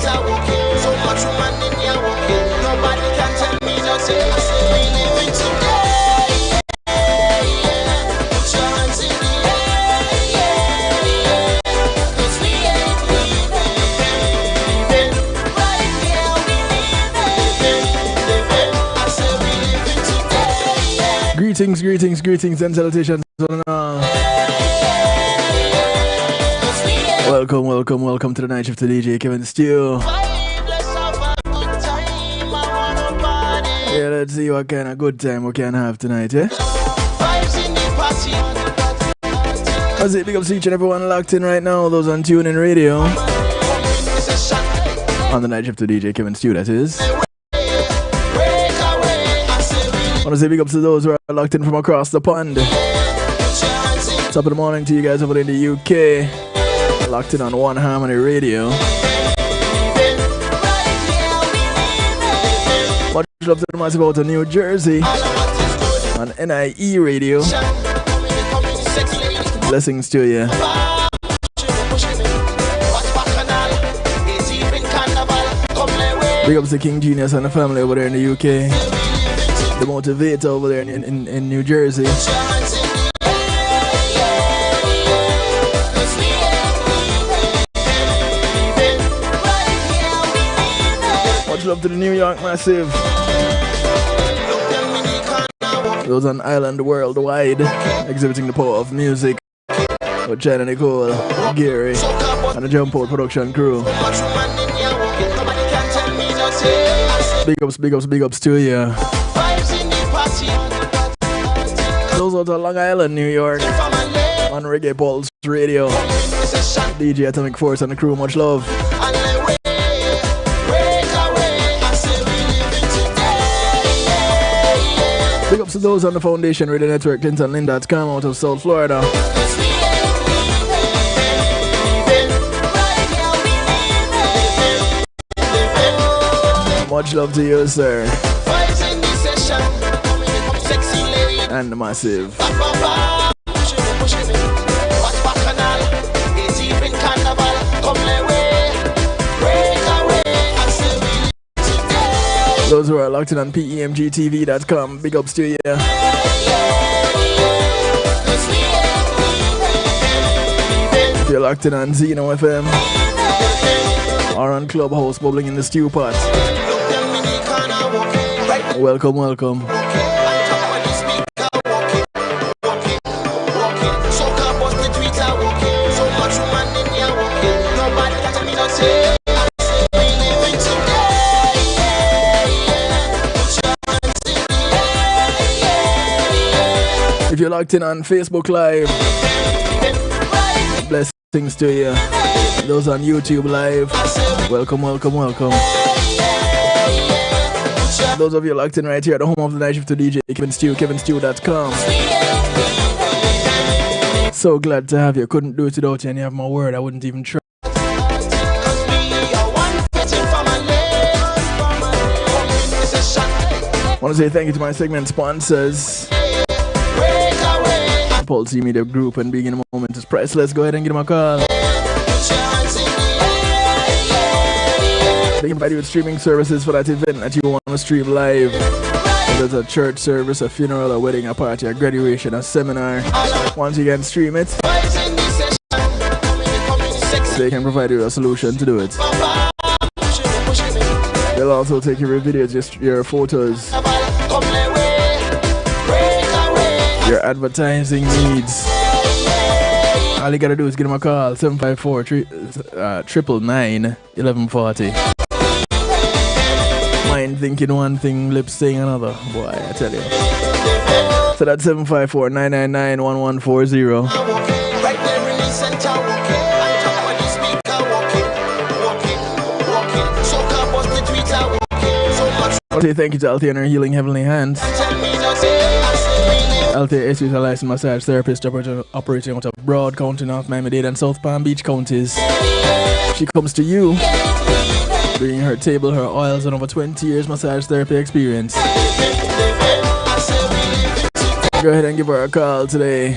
are walking. So much woman in here walking. Nobody can tell me nothing. I say we living today. Put your hands in the air. Cause we ain't living. Right here we living. I say we living today. Greetings and salutations on all. Welcome to the night shift to DJ Kevin Steele. Yeah, let's see what kind of good time we can have tonight, eh? I say big up to each and everyone locked in right now, those on TuneIn Radio. On the night shift to DJ Kevin Steele, that is. I want to say big up to those who are locked in from across the pond. Top of the morning to you guys over in the UK. Locked in on One Harmony Radio. Much love to the massive out of New Jersey on NIE Radio. Blessings to you. Big ups to King Genius and the family over there in the UK. The motivator over there in New Jersey. Much love to the New York Massive. Those on Island Worldwide, exhibiting the power of music. With China Nicole, Gary, and the Jump Out production crew. Big ups to you. Those out of Long Island, New York, on Reggae Pulse Radio. DJ Atomic Force and the crew, much love. Big ups to those on the Foundation Radio Network, ClintonLynn.com out of South Florida. Much love to you, sir. And the Massive. Those who are locked in on PEMGTV.com, big ups to you. If you're locked in on Zeno FM or on Clubhouse, bubbling in the stew pot. Welcome. If you're locked in on Facebook Live, blessings to you. Those on YouTube Live, welcome. Those of you locked in right here at the home of the night shift to DJ Kevin Steele, kevinsteele.com. So glad to have you. Couldn't do it without you, and you have my word, I wouldn't even try. I want to say thank you to my segment sponsors. Pulse Media Group and Being in a Moment is priceless. Go ahead and give them a call. They can provide you with streaming services for that event that you want to stream live. Whether it's a church service, a funeral, a wedding, a party, a graduation, a seminar. Once you can stream it, they can provide you a solution to do it. They'll also take your videos, just your photos, your advertising needs. All you gotta do is give them a call, 754-999-1140. Mind thinking one thing, lips saying another. Boy, I tell you. So that's 754-999-1140. I'll say thank you to Althea and her Healing Heavenly Hands. Althea is a licensed massage therapist operating out of Broad County, North Miami-Dade and South Palm Beach counties. She comes to you, bringing her table, her oils, and over 20 years massage therapy experience. Go ahead and give her a call today.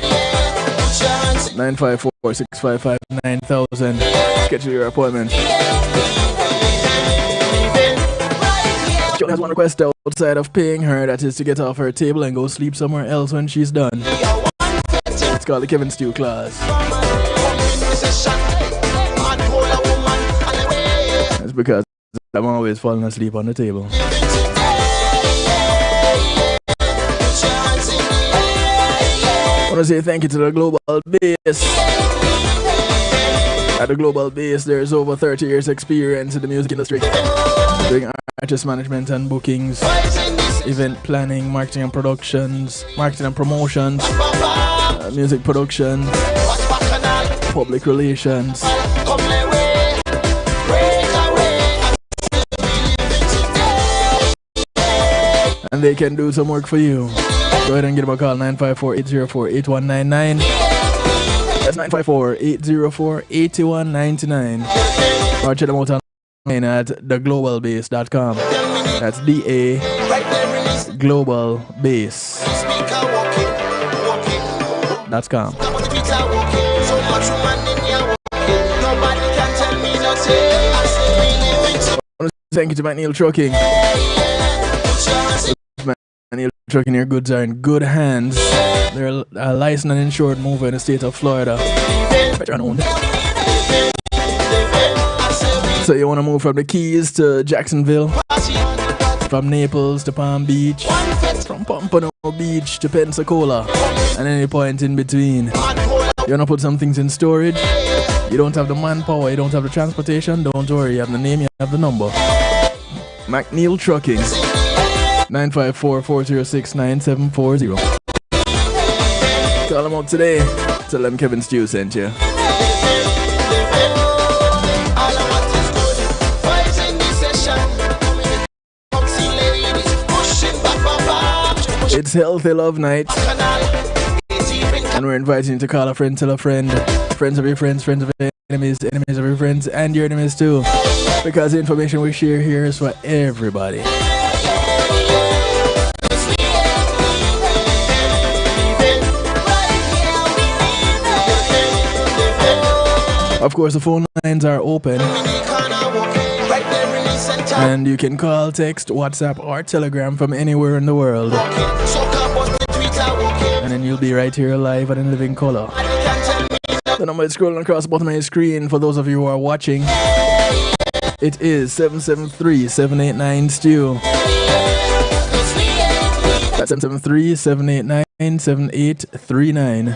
954-655-9000. Schedule your appointment. She only has one request outside of paying her, that is to get off her table and go sleep somewhere else when she's done. It's called the Kevin Stew clause. That's because I'm always falling asleep on the table. I want to say thank you to the Global Bass. At the Global Bass, there's over 30 years experience in the music industry, doing artist management and bookings, event planning, marketing and promotions, music production, public relations. And they can do some work for you. Go ahead and give them a call, 954-804-8199. That's 954-804-8199. Or check them out online at theglobalbase.com. That's DA globalbase.com. Thank you to McNeil Trucking. McNeil Trucking, your goods are in good hands. They're a licensed and insured mover in the state of Florida. So you want to move from the Keys to Jacksonville, from Naples to Palm Beach, from Pompano Beach to Pensacola, and any point in between. You want to put some things in storage? You don't have the manpower, you don't have the transportation? Don't worry, you have the name, you have the number. McNeil Trucking, 954-406-9740. Call them up today. Tell them Kevin Stew sent you. It's Healthy Love Night, and we're inviting you to call a friend, tell a friend, friends of your friends, friends of your enemies, enemies of your friends, and your enemies too, because the information we share here is for everybody. Of course, the phone lines are open, and you can call, text, WhatsApp, or Telegram from anywhere in the world. And then you'll be right here live and in living color. The number is scrolling across the bottom of your screen for those of you who are watching. It is 773-789-STEW. That's 773-789-7839.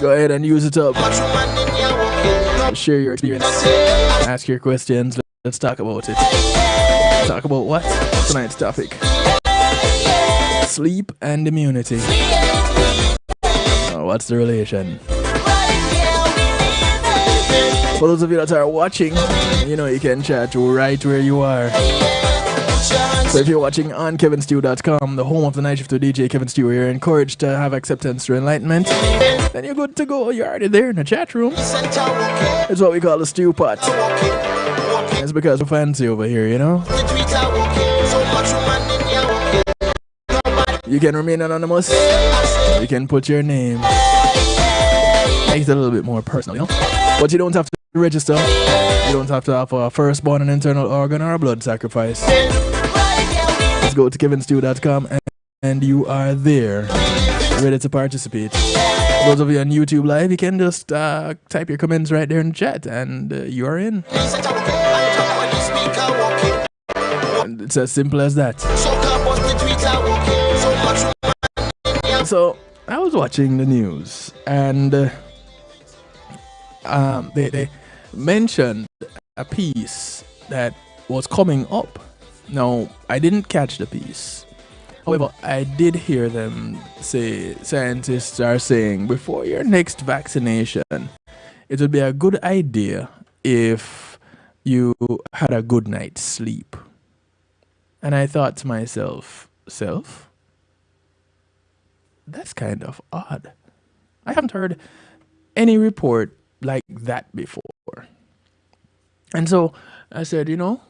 Go ahead and use it up. Share your experience. Ask your questions. Let's talk about it. Talk about what? Tonight's topic: sleep and immunity. What's the relation? For those of you that are watching, you know you can chat right where you are. So if you're watching on kevinstew.com, the home of the night shift to DJ Kevin Stew, you're encouraged to have acceptance through enlightenment, then you're good to go. You're already there in the chat room. It's what we call the stew pot. It's because we're fancy over here, you know? You can remain anonymous. You can put your name. Makes it a little bit more personal, you know? But you don't have to register. You don't have to have a firstborn, an internal organ, or a blood sacrifice. Just go to kevinstew.com and you are there, ready to participate. Those of you on YouTube Live, you can just type your comments right there in the chat, and you are in. And it's as simple as that. So I was watching the news, and they mentioned a piece that was coming up. Now, I didn't catch the piece. However, I did hear them say, scientists are saying, before your next vaccination, it would be a good idea if you had a good night's sleep. And I thought to myself, that's kind of odd. I haven't heard any report like that before. And so I said, you know,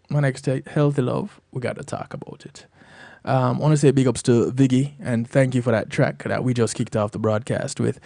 my next Healthy Love, we got to talk about it. I want to say big ups to Viggy, and thank you for that track that we just kicked off the broadcast with.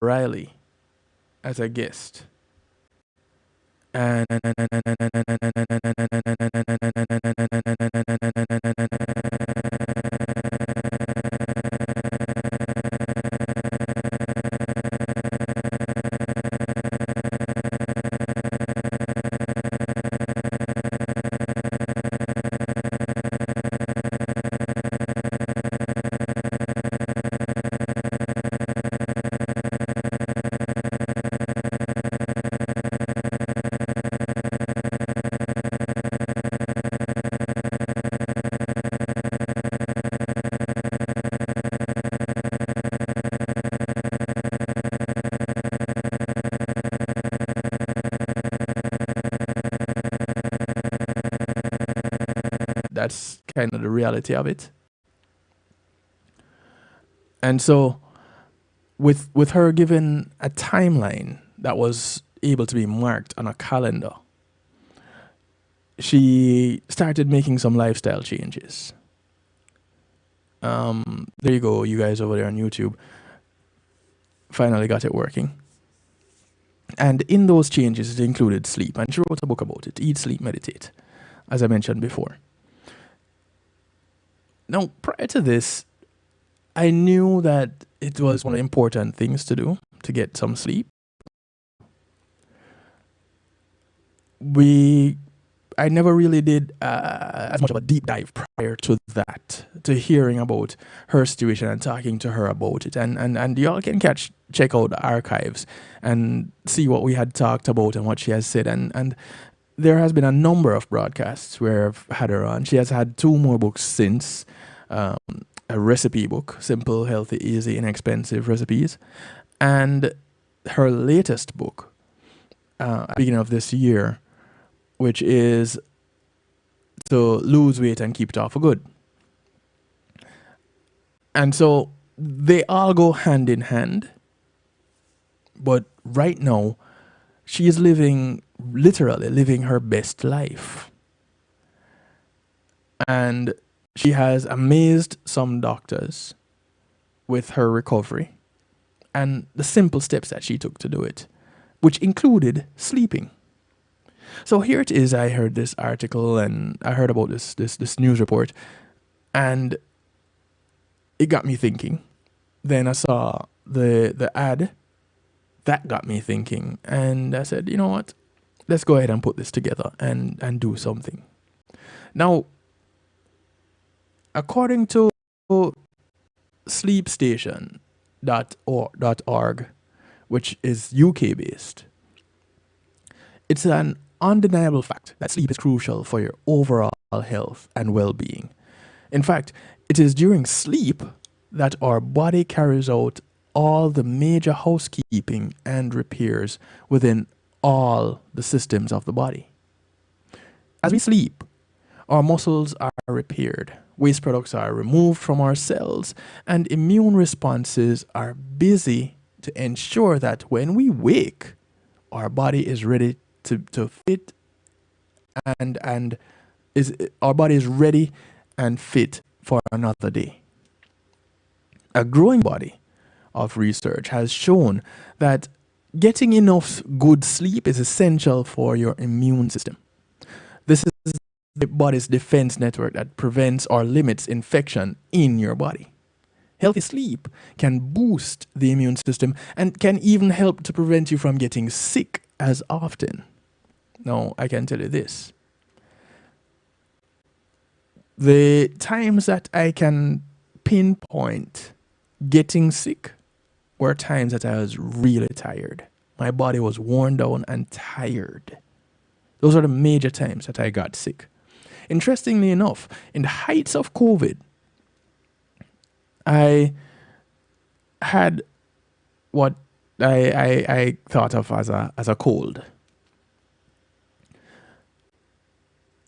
Riley as a guest. And that's kind of the reality of it. And so with her given a timeline that was able to be marked on a calendar, she started making some lifestyle changes. There you go, you guys over there on YouTube. Finally got it working. And in those changes, it included sleep. And she wrote a book about it, Eat, Sleep, Meditate, as I mentioned before. Now, prior to this, I knew that it was one of the important things to do to get some sleep. I never really did as much of a deep dive prior to that, to hearing about her situation and talking to her about it. And y'all can check out the archives and see what we had talked about and what she has said. And there has been a number of broadcasts where I've had her on. She has had 2 more books since. A recipe book, Simple, Healthy, Easy, Inexpensive Recipes. And her latest book, at the beginning of this year, which is to lose weight and keep it off for good. And so they all go hand in hand. But right now, she is literally living her best life. And she has amazed some doctors with her recovery and the simple steps that she took to do it, which included sleeping. So here it is. I heard this article and I heard about this news report, and it got me thinking. Then I saw the ad that got me thinking, and I said, you know what? Let's go ahead and put this together and do something. Now, according to sleepstation.org, which is UK based, it's an undeniable fact that sleep is crucial for your overall health and well-being. In fact, it is during sleep that our body carries out all the major housekeeping and repairs within all the systems of the body. As we sleep, our muscles are repaired, waste products are removed from our cells, and immune responses are busy to ensure that when we wake, our body is ready to fit our body is ready and fit for another day. A growing body of research has shown that getting enough good sleep is essential for your immune system. This is the body's defense network that prevents or limits infection in your body. Healthy sleep can boost the immune system and can even help to prevent you from getting sick as often. Now, I can tell you this. The times that I can pinpoint getting sick were times that I was really tired. My body was worn down and tired. Those are the major times that I got sick. Interestingly enough, in the heights of COVID, I had what I thought of as a cold.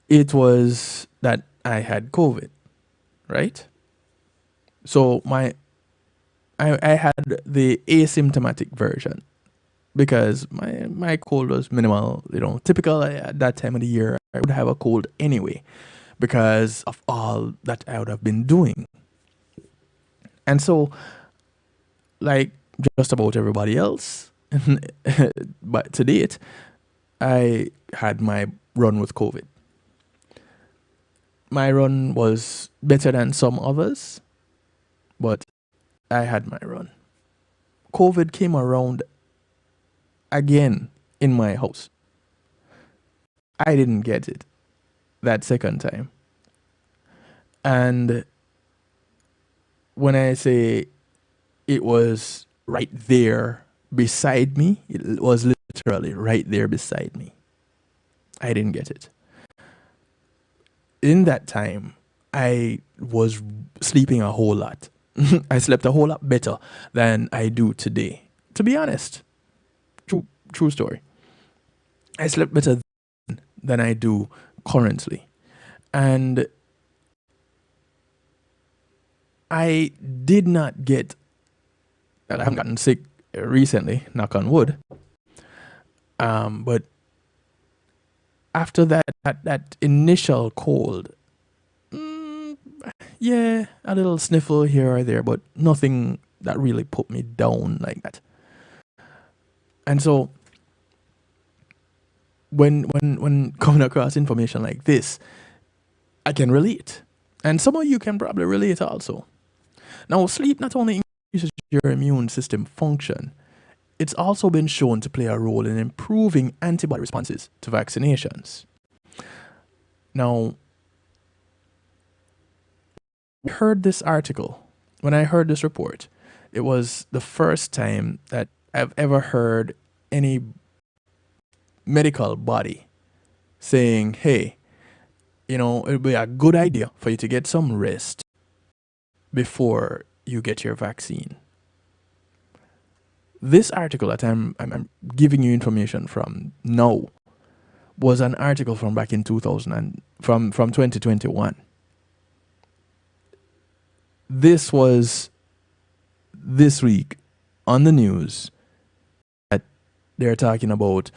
It was that I had COVID, right? So I had the asymptomatic version because my cold was minimal. Typical at that time of the year, I would have a cold anyway because of all that I would have been doing. And so, like, just about everybody else. But to date, I had my run with COVID. My run was better than some others, but I had my run. COVID came around again in my house. I didn't get it that second time. And when I say it was right there beside me, it was literally right there beside me. I didn't get it. In that time, I was sleeping a whole lot. I slept a whole lot better than I do today. To be honest, true story. I slept better than I do currently. And I did not get, I haven't gotten sick recently, knock on wood. But after that initial cold, yeah, a little sniffle here or there, but nothing that really put me down like that. And so when coming across information like this, I can relate. And some of you can probably relate also. Now, sleep not only increases your immune system function, it's also been shown to play a role in improving antibody responses to vaccinations. Now, I heard this article, when I heard this report, it was the first time that I've ever heard any medical body saying, hey, it would be a good idea for you to get some rest before you get your vaccine. This article that I'm giving you information from now was an article from back in 2000 and from 2021. This was this week on the news that they're talking about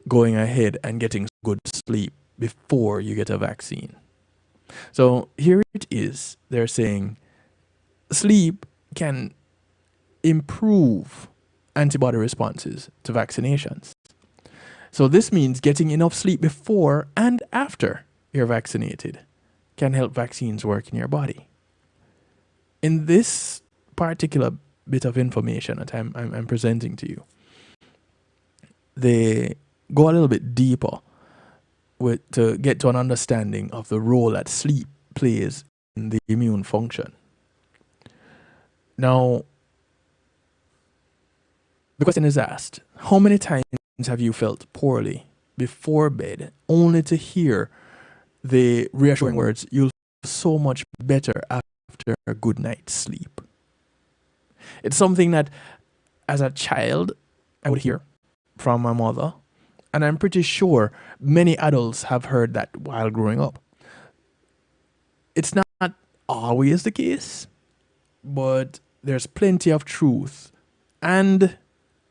going ahead and getting good sleep before you get a vaccine. So here it is. They're saying sleep can improve antibody responses to vaccinations. So this means getting enough sleep before and after you're vaccinated can help vaccines work in your body. In this particular bit of information that I'm presenting to you, they go a little bit deeper to get to an understanding of the role that sleep plays in the immune function. Now, the question is asked, how many times have you felt poorly before bed only to hear the reassuring words, you'll feel so much better after a good night's sleep? It's something that as a child I would hear from my mother, and I'm pretty sure many adults have heard that while growing up. It's not always the case, but there's plenty of truth and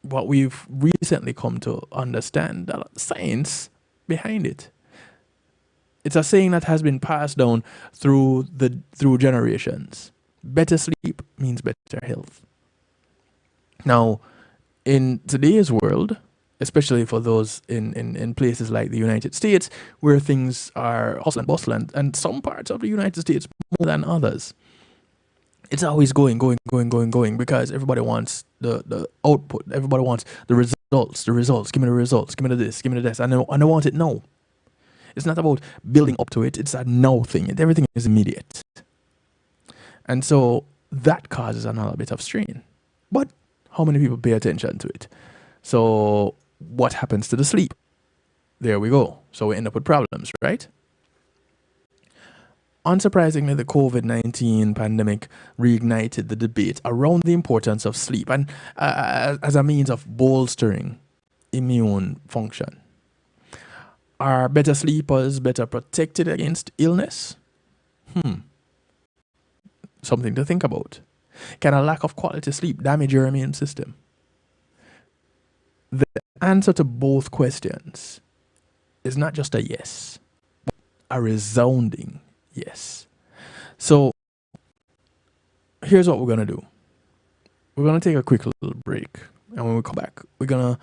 what we've recently come to understand, the science behind it. It's a saying that has been passed down through generations. Better sleep means better health. Now, in today's world, especially for those in places like the United States, where things are hustle and bustle, and some parts of the United States more than others, it's always going, because everybody wants the output. Everybody wants the results. Give me the results. Give me the this. Give me the this. And I want it now. It's not about building up to it. It's a now thing. Everything is immediate. And so that causes another bit of strain. But how many people pay attention to it? So what happens to the sleep? There we go. So we end up with problems, right? Unsurprisingly, the COVID-19 pandemic reignited the debate around the importance of sleep and as a means of bolstering immune function. Are better sleepers better protected against illness? Something to think about. Can a lack of quality sleep damage your immune system? The answer to both questions is not just a yes, but a resounding yes. So here's what we're going to do. we're gonna take a quick little break, and when we come back, we're gonna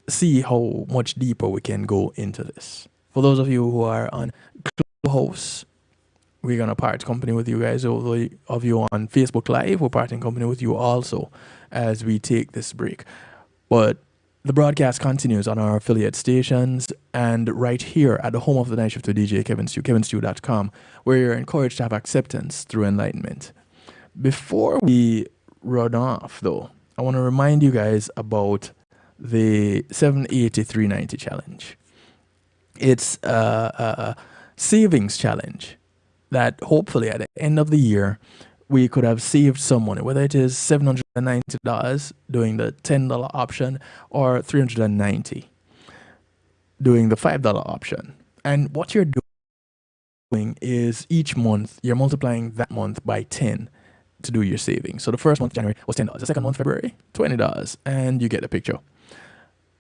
see how much deeper we can go into this. For those of you who are on Clubhouse, we're gonna part company with you guys. Those of you on Facebook Live, we're parting company with you also as we take this break. But the broadcast continues on our affiliate stations and right here at the home of the night shift with DJ Kevin Stew, kevinstew.com, where you're encouraged to have acceptance through enlightenment. Before we run off, though, I want to remind you guys about the 780-390 challenge. It's a savings challenge that hopefully at the end of the year, we could have saved some money, whether it is $790 doing the $10 option or $390 doing the $5 option. And what you're doing is each month, you're multiplying that month by 10 to do your savings. So the first month, January, was $10. The second month, February, $20. And you get the picture.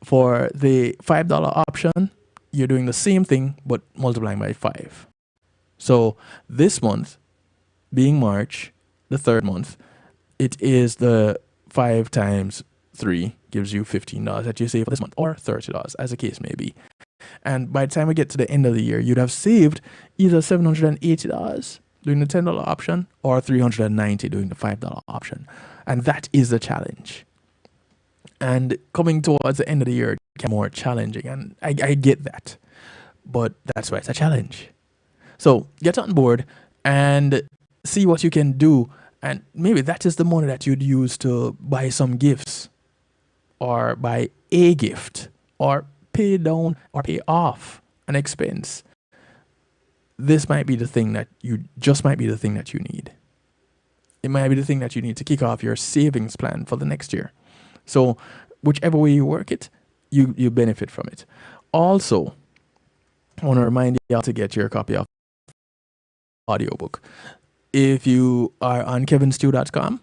For the $5 option, you're doing the same thing, but multiplying by 5. So this month, being March, the third month, it is the 5 times 3 gives you $15 that you save for this month, or $30, as the case may be. And by the time we get to the end of the year, you'd have saved either $780 doing the $10 option or $390 doing the $5 option. And that is the challenge. And coming towards the end of the year, it became more challenging. And I get that. But that's why it's a challenge. So get on board and see what you can do. And maybe that is the money that you'd use to buy some gifts or buy a gift or pay down or pay off an expense. This might be the thing that you need. It might be the thing that you need to kick off your savings plan for the next year. So whichever way you work it, you benefit from it. Also, I want to remind you all to get your copy of audiobook. If you are on kevinstew.com,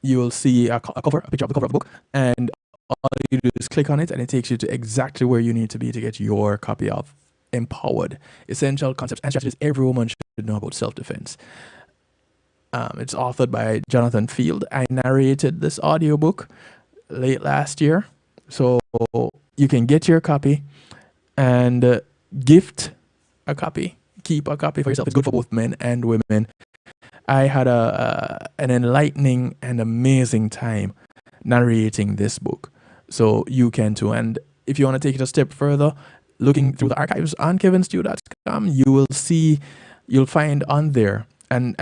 you will see a picture of the cover of the book, and all you do is click on it and it takes you to exactly where you need to be to get your copy of Empowered: Essential Concepts and Strategies Every Woman Should Know About Self-Defense. It's authored by Jonathan Field. I narrated this audiobook late last year, so you can get your copy and gift a copy, keep a copy for yourself. It's good for both men and women. I had an enlightening and amazing time narrating this book, so you can too. And if you want to take it a step further, looking through the archives on kevinstew.com, you'll find on there an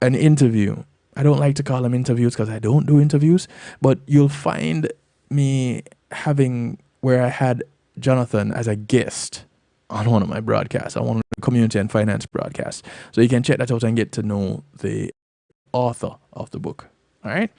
interview. I don't like to call them interviews because I don't do interviews, but you'll find me having where I had Jonathan as a guest on one of my broadcasts, on one of the community and finance broadcasts. So you can check that out and get to know the author of the book. All right.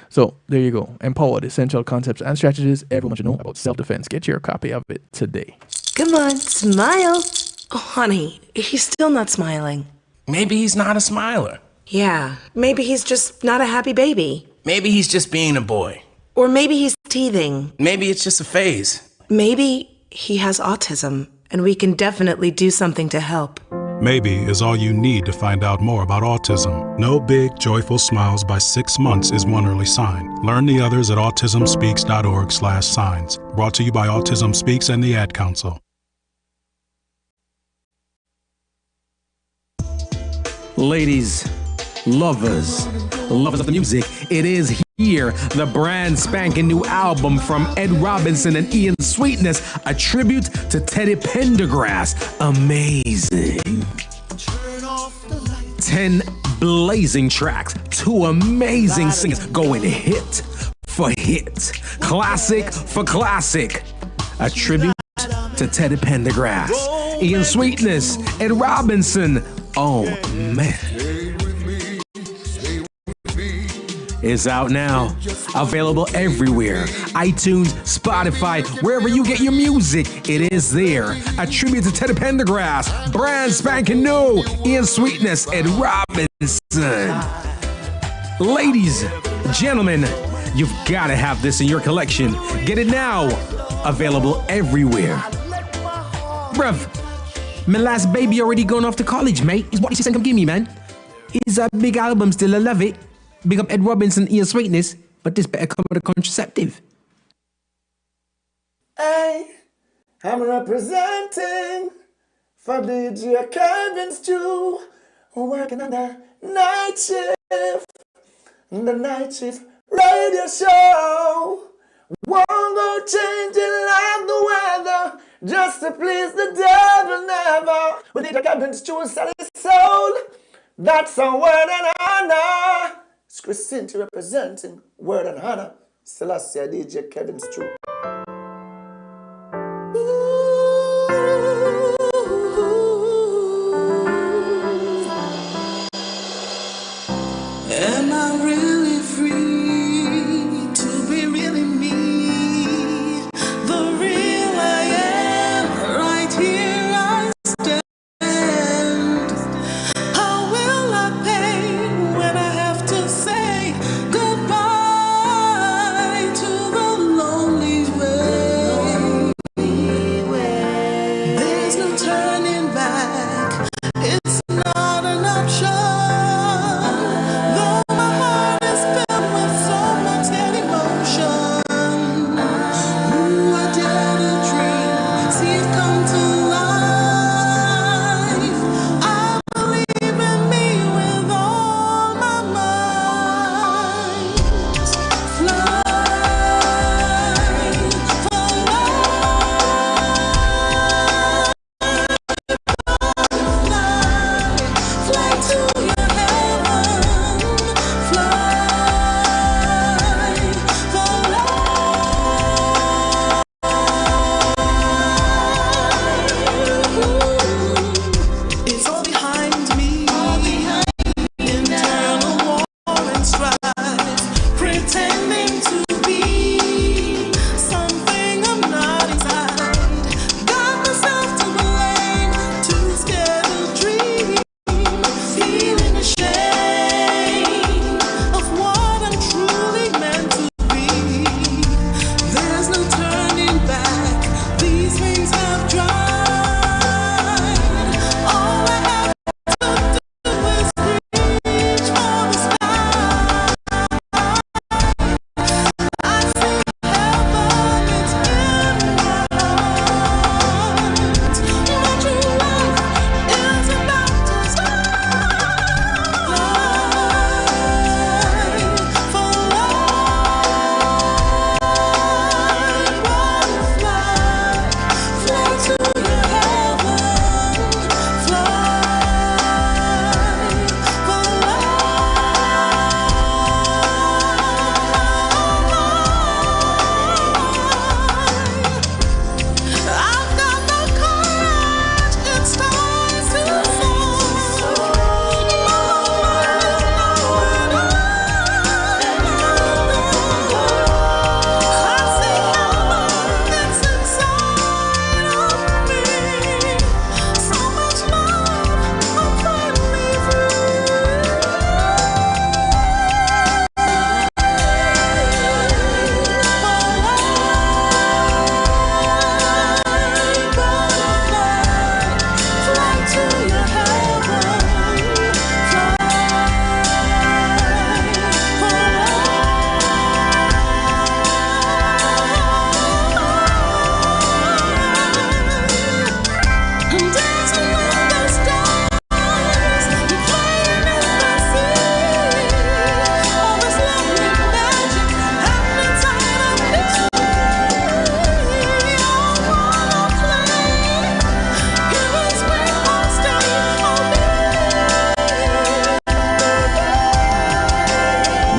So there you go. Empowered: Essential Concepts and Strategies Everyone Should Know About Self-Defense. Get your copy of it today. Come on, smile. Oh, honey, he's still not smiling. Maybe he's not a smiler. Yeah, maybe he's just not a happy baby. Maybe he's just being a boy. Or maybe he's teething. Maybe it's just a phase. Maybe he has autism, and we can definitely do something to help. Maybe is all you need to find out more about autism. No big, joyful smiles by 6 months is one early sign. Learn the others at autismspeaks.org/signs. Brought to you by Autism Speaks and the Ad Council. Ladies, lovers of the music, it is here, the brand spanking new album from Ed Robinson and Ian Sweetness, a tribute to Teddy Pendergrass. Amazing. 10 blazing tracks, 2 amazing singers going hit for hit, classic for classic. A tribute to Teddy Pendergrass, Ian Sweetness, Ed Robinson. Oh man. It's out now. Available everywhere. iTunes, Spotify, wherever you get your music, it is there. A tribute to Teddy Pendergrass, brand spanking new, Ian Sweetness, and Robinson. Ladies, gentlemen, you've got to have this in your collection. Get it now. Available everywhere. Bruv, my last baby already gone off to college, mate. Is what you said, come give me, man. It's a big album still, I love it. Big up Ed Robinson, Ian Sweetness, but this better come with a contraceptive. Hey, I'm representing for DJ Kevin Stew, working on the night shift, the night shift radio show. Won't go changing like the weather, just to please the devil never. With DJ Kevin Stew, sell his soul, that's a word and honor. It's Christine representing word and honor. Selassie DJ Kevin Stew. Am I really free to be really me? The real I am, right here I stand. How will I pay when I have to say goodbye to the lonely way? There's no turning back, it's not an option.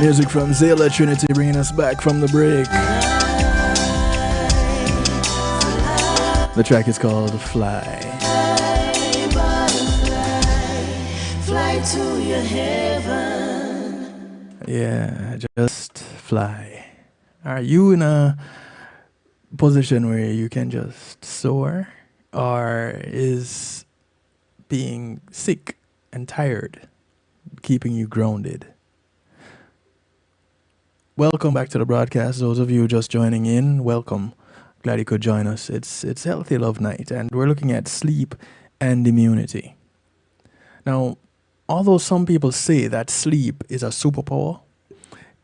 Music from Zayla Trinity bringing us back from the break. The track is called Fly. Fly to your heaven. Yeah, just fly. Are you in a position where you can just soar? Or is being sick and tired keeping you grounded? Welcome back to the broadcast. Those of you just joining in, welcome. Glad you could join us. It's Healthy Love Night, and we're looking at sleep and immunity. Now, although some people say that sleep is a superpower,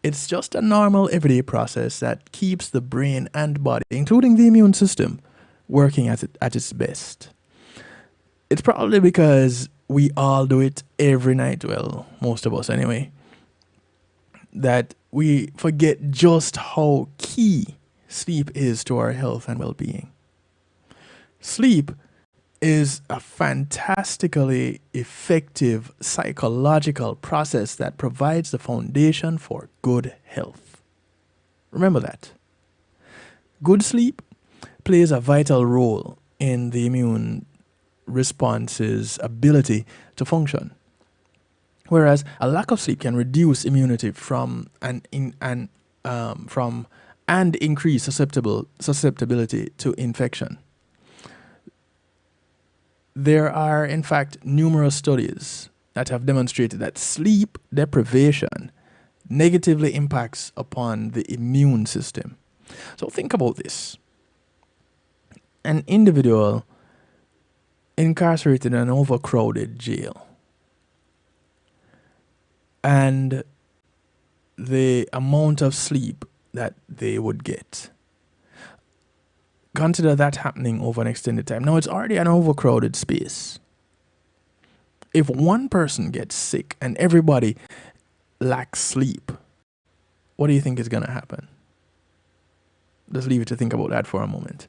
It's just a normal everyday process that keeps the brain and body, including the immune system, working at its best. It's probably because we all do it every night, well, most of us anyway, that we forget just how key sleep is to our health and well-being. Sleep is a fantastically effective psychological process that provides the foundation for good health. Remember that. Good sleep plays a vital role in the immune response's ability to function, whereas a lack of sleep can reduce immunity and increase susceptibility to infection. There are, in fact, numerous studies that have demonstrated that sleep deprivation negatively impacts upon the immune system. So think about this. An individual incarcerated in an overcrowded jail, and the amount of sleep that they would get. Consider that happening over an extended time. Now, it's already an overcrowded space. If one person gets sick and everybody lacks sleep, what do you think is going to happen? Just leave it to think about that for a moment.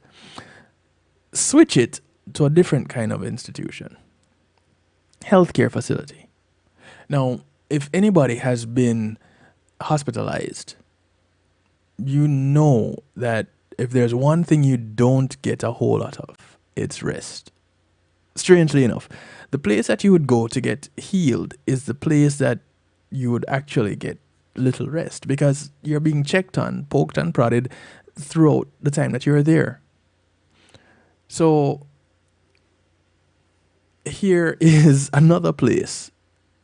Switch it to a different kind of institution. Healthcare facility. Now, if anybody has been hospitalized, you know that if there's one thing you don't get a whole lot of, it's rest. Strangely enough, the place that you would go to get healed is the place that you would actually get little rest, because you're being checked on, poked and prodded throughout the time that you're there. So here is another place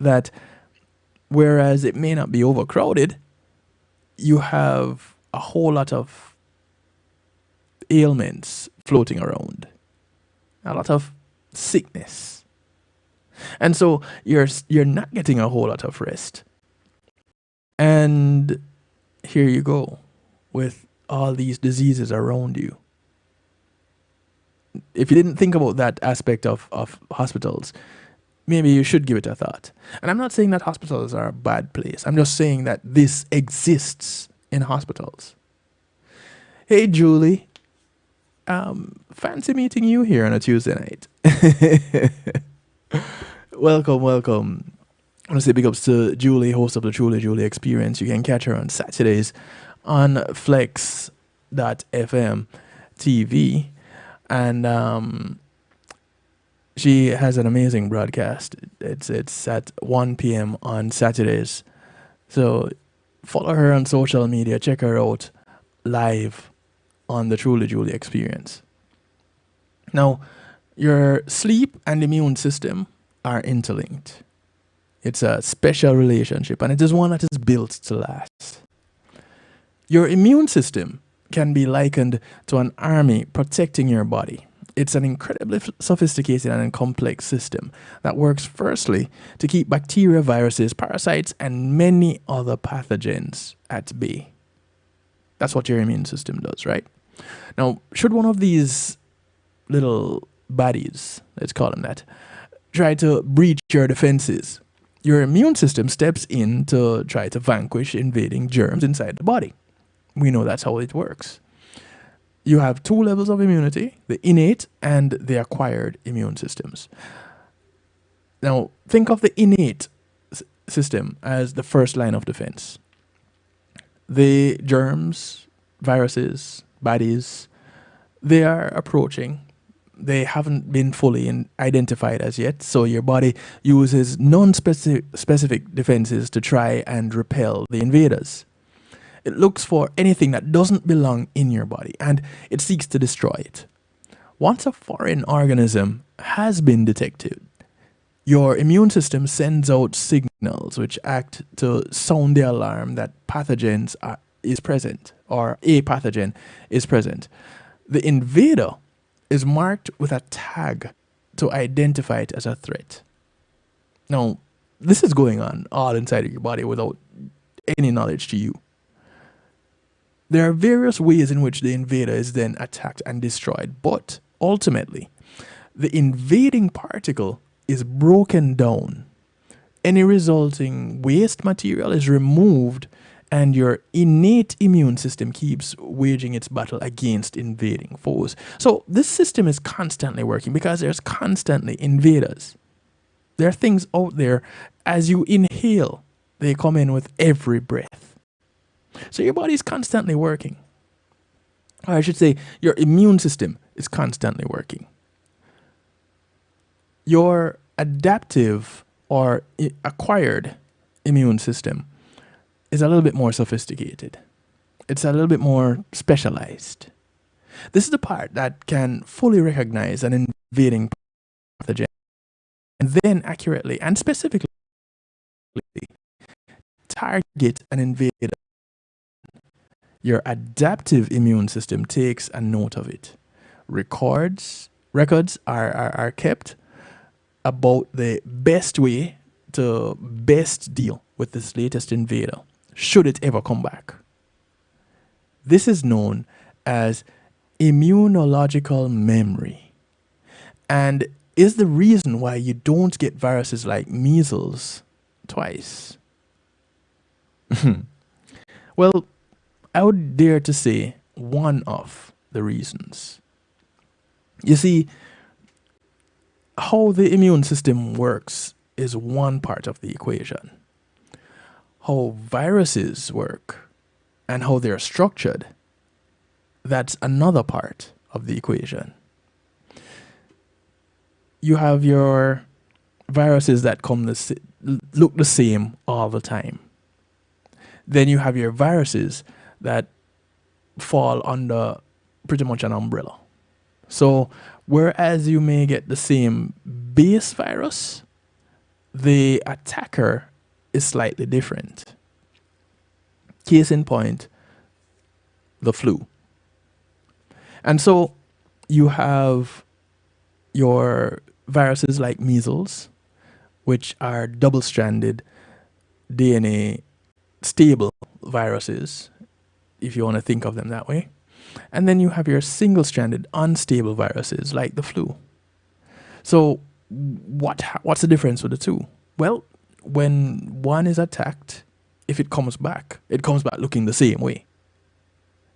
that, whereas it may not be overcrowded, you have a whole lot of ailments floating around, a lot of sickness, and so you're not getting a whole lot of rest. And here you go with all these diseases around you. If you didn't think about that aspect of hospitals, maybe you should give it a thought. And I'm not saying that hospitals are a bad place. I'm just saying that this exists in hospitals. Hey, Julie. Fancy meeting you here on a Tuesday night. Welcome. I want to say big ups to Julie, host of the Truly Julie Experience. You can catch her on Saturdays on flex.fm TV. And she has an amazing broadcast. It's at 1 p.m. on Saturdays. So follow her on social media. Check her out live on the Truly Julie Experience. Now, your sleep and immune system are interlinked. It's a special relationship, and it is one that is built to last. Your immune system can be likened to an army protecting your body. It's an incredibly sophisticated and complex system that works firstly to keep bacteria, viruses, parasites, and many other pathogens at bay. That's what your immune system does, right? Now, should one of these little baddies, let's call them that, try to breach your defenses, your immune system steps in to try to vanquish invading germs inside the body. We know that's how it works. You have two levels of immunity, the innate and the acquired immune systems. Now, think of the innate system as the first line of defense. The germs, viruses, baddies, they are approaching. They haven't been fully identified as yet, so your body uses non-specific defenses to try and repel the invaders. It looks for anything that doesn't belong in your body, and it seeks to destroy it. Once a foreign organism has been detected, your immune system sends out signals which act to sound the alarm that pathogens is present, or a pathogen is present. The invader is marked with a tag to identify it as a threat. Now, this is going on all inside of your body without any knowledge to you. There are various ways in which the invader is then attacked and destroyed, but ultimately, the invading particle is broken down. Any resulting waste material is removed, and your innate immune system keeps waging its battle against invading foes. So this system is constantly working because there's constantly invaders. There are things out there, as you inhale, they come in with every breath. So your body is constantly working. Or I should say, your immune system is constantly working. Your adaptive or acquired immune system is a little bit more sophisticated. It's a little bit more specialized. This is the part that can fully recognize an invading pathogen and then accurately and specifically target an invader. Your adaptive immune system takes a note of it. Records are kept about the best way to best deal with this latest invader, should it ever come back. This is known as immunological memory, and is the reason why you don't get viruses like measles twice. Well, I would dare to say one of the reasons. You see, how the immune system works is one part of the equation. How viruses work and how they're structured, that's another part of the equation. You have your viruses that look the same all the time. Then you have your viruses that fall under pretty much an umbrella. So whereas you may get the same base virus, the attacker is slightly different. Case in point, the flu. And so you have your viruses like measles, which are double-stranded DNA stable viruses, if you want to think of them that way. And then you have your single-stranded unstable viruses like the flu. So what's the difference with the two? Well, when one is attacked, if it comes back looking the same way.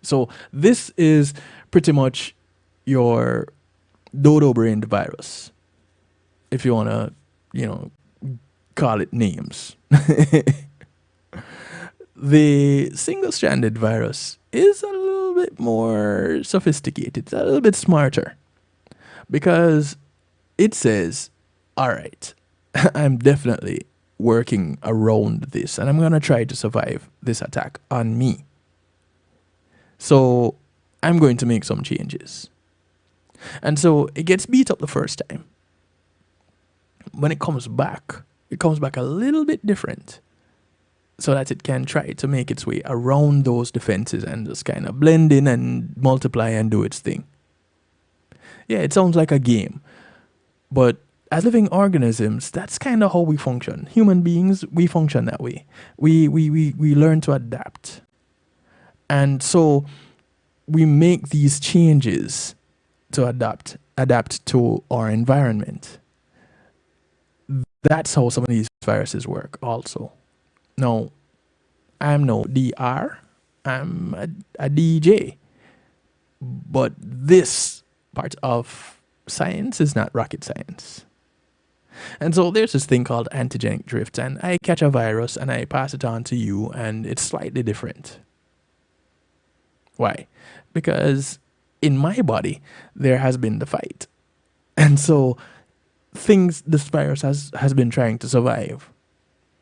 So this is pretty much your dodo-brained virus, if you want to, call it names. The single-stranded virus is a little bit more sophisticated. It's a little bit smarter because it says, all right, I'm definitely working around this and I'm going to try to survive this attack on me. So I'm going to make some changes. And so it gets beat up the first time. When it comes back a little bit different, so that it can try to make its way around those defenses and just kind of blend in and multiply and do its thing. Yeah, it sounds like a game. But as living organisms, that's kind of how we function. Human beings, we function that way. We learn to adapt. And so we make these changes to adapt to our environment. That's how some of these viruses work also. No, I'm no DR, I'm a DJ. But this part of science is not rocket science. And so there's this thing called antigenic drift, and I catch a virus and I pass it on to you, and it's slightly different. Why? Because in my body, there has been the fight. And so this virus has been trying to survive.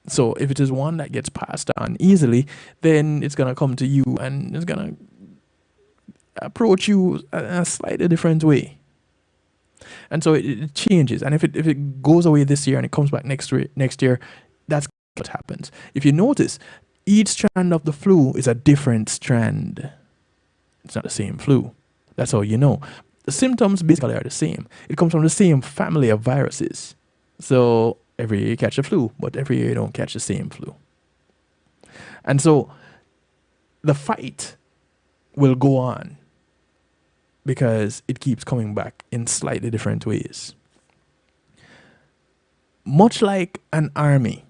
So if it is one that gets passed on easily, then it's going to come to you and it's going to approach you a slightly different way. And so it changes. And if it goes away this year and it comes back next year, that's what happens. If you notice, each strand of the flu is a different strand. It's not the same flu. That's how you know. The symptoms basically are the same. It comes from the same family of viruses. So every year you catch the flu, but every year you don't catch the same flu. And so the fight will go on because it keeps coming back in slightly different ways. Much like an army,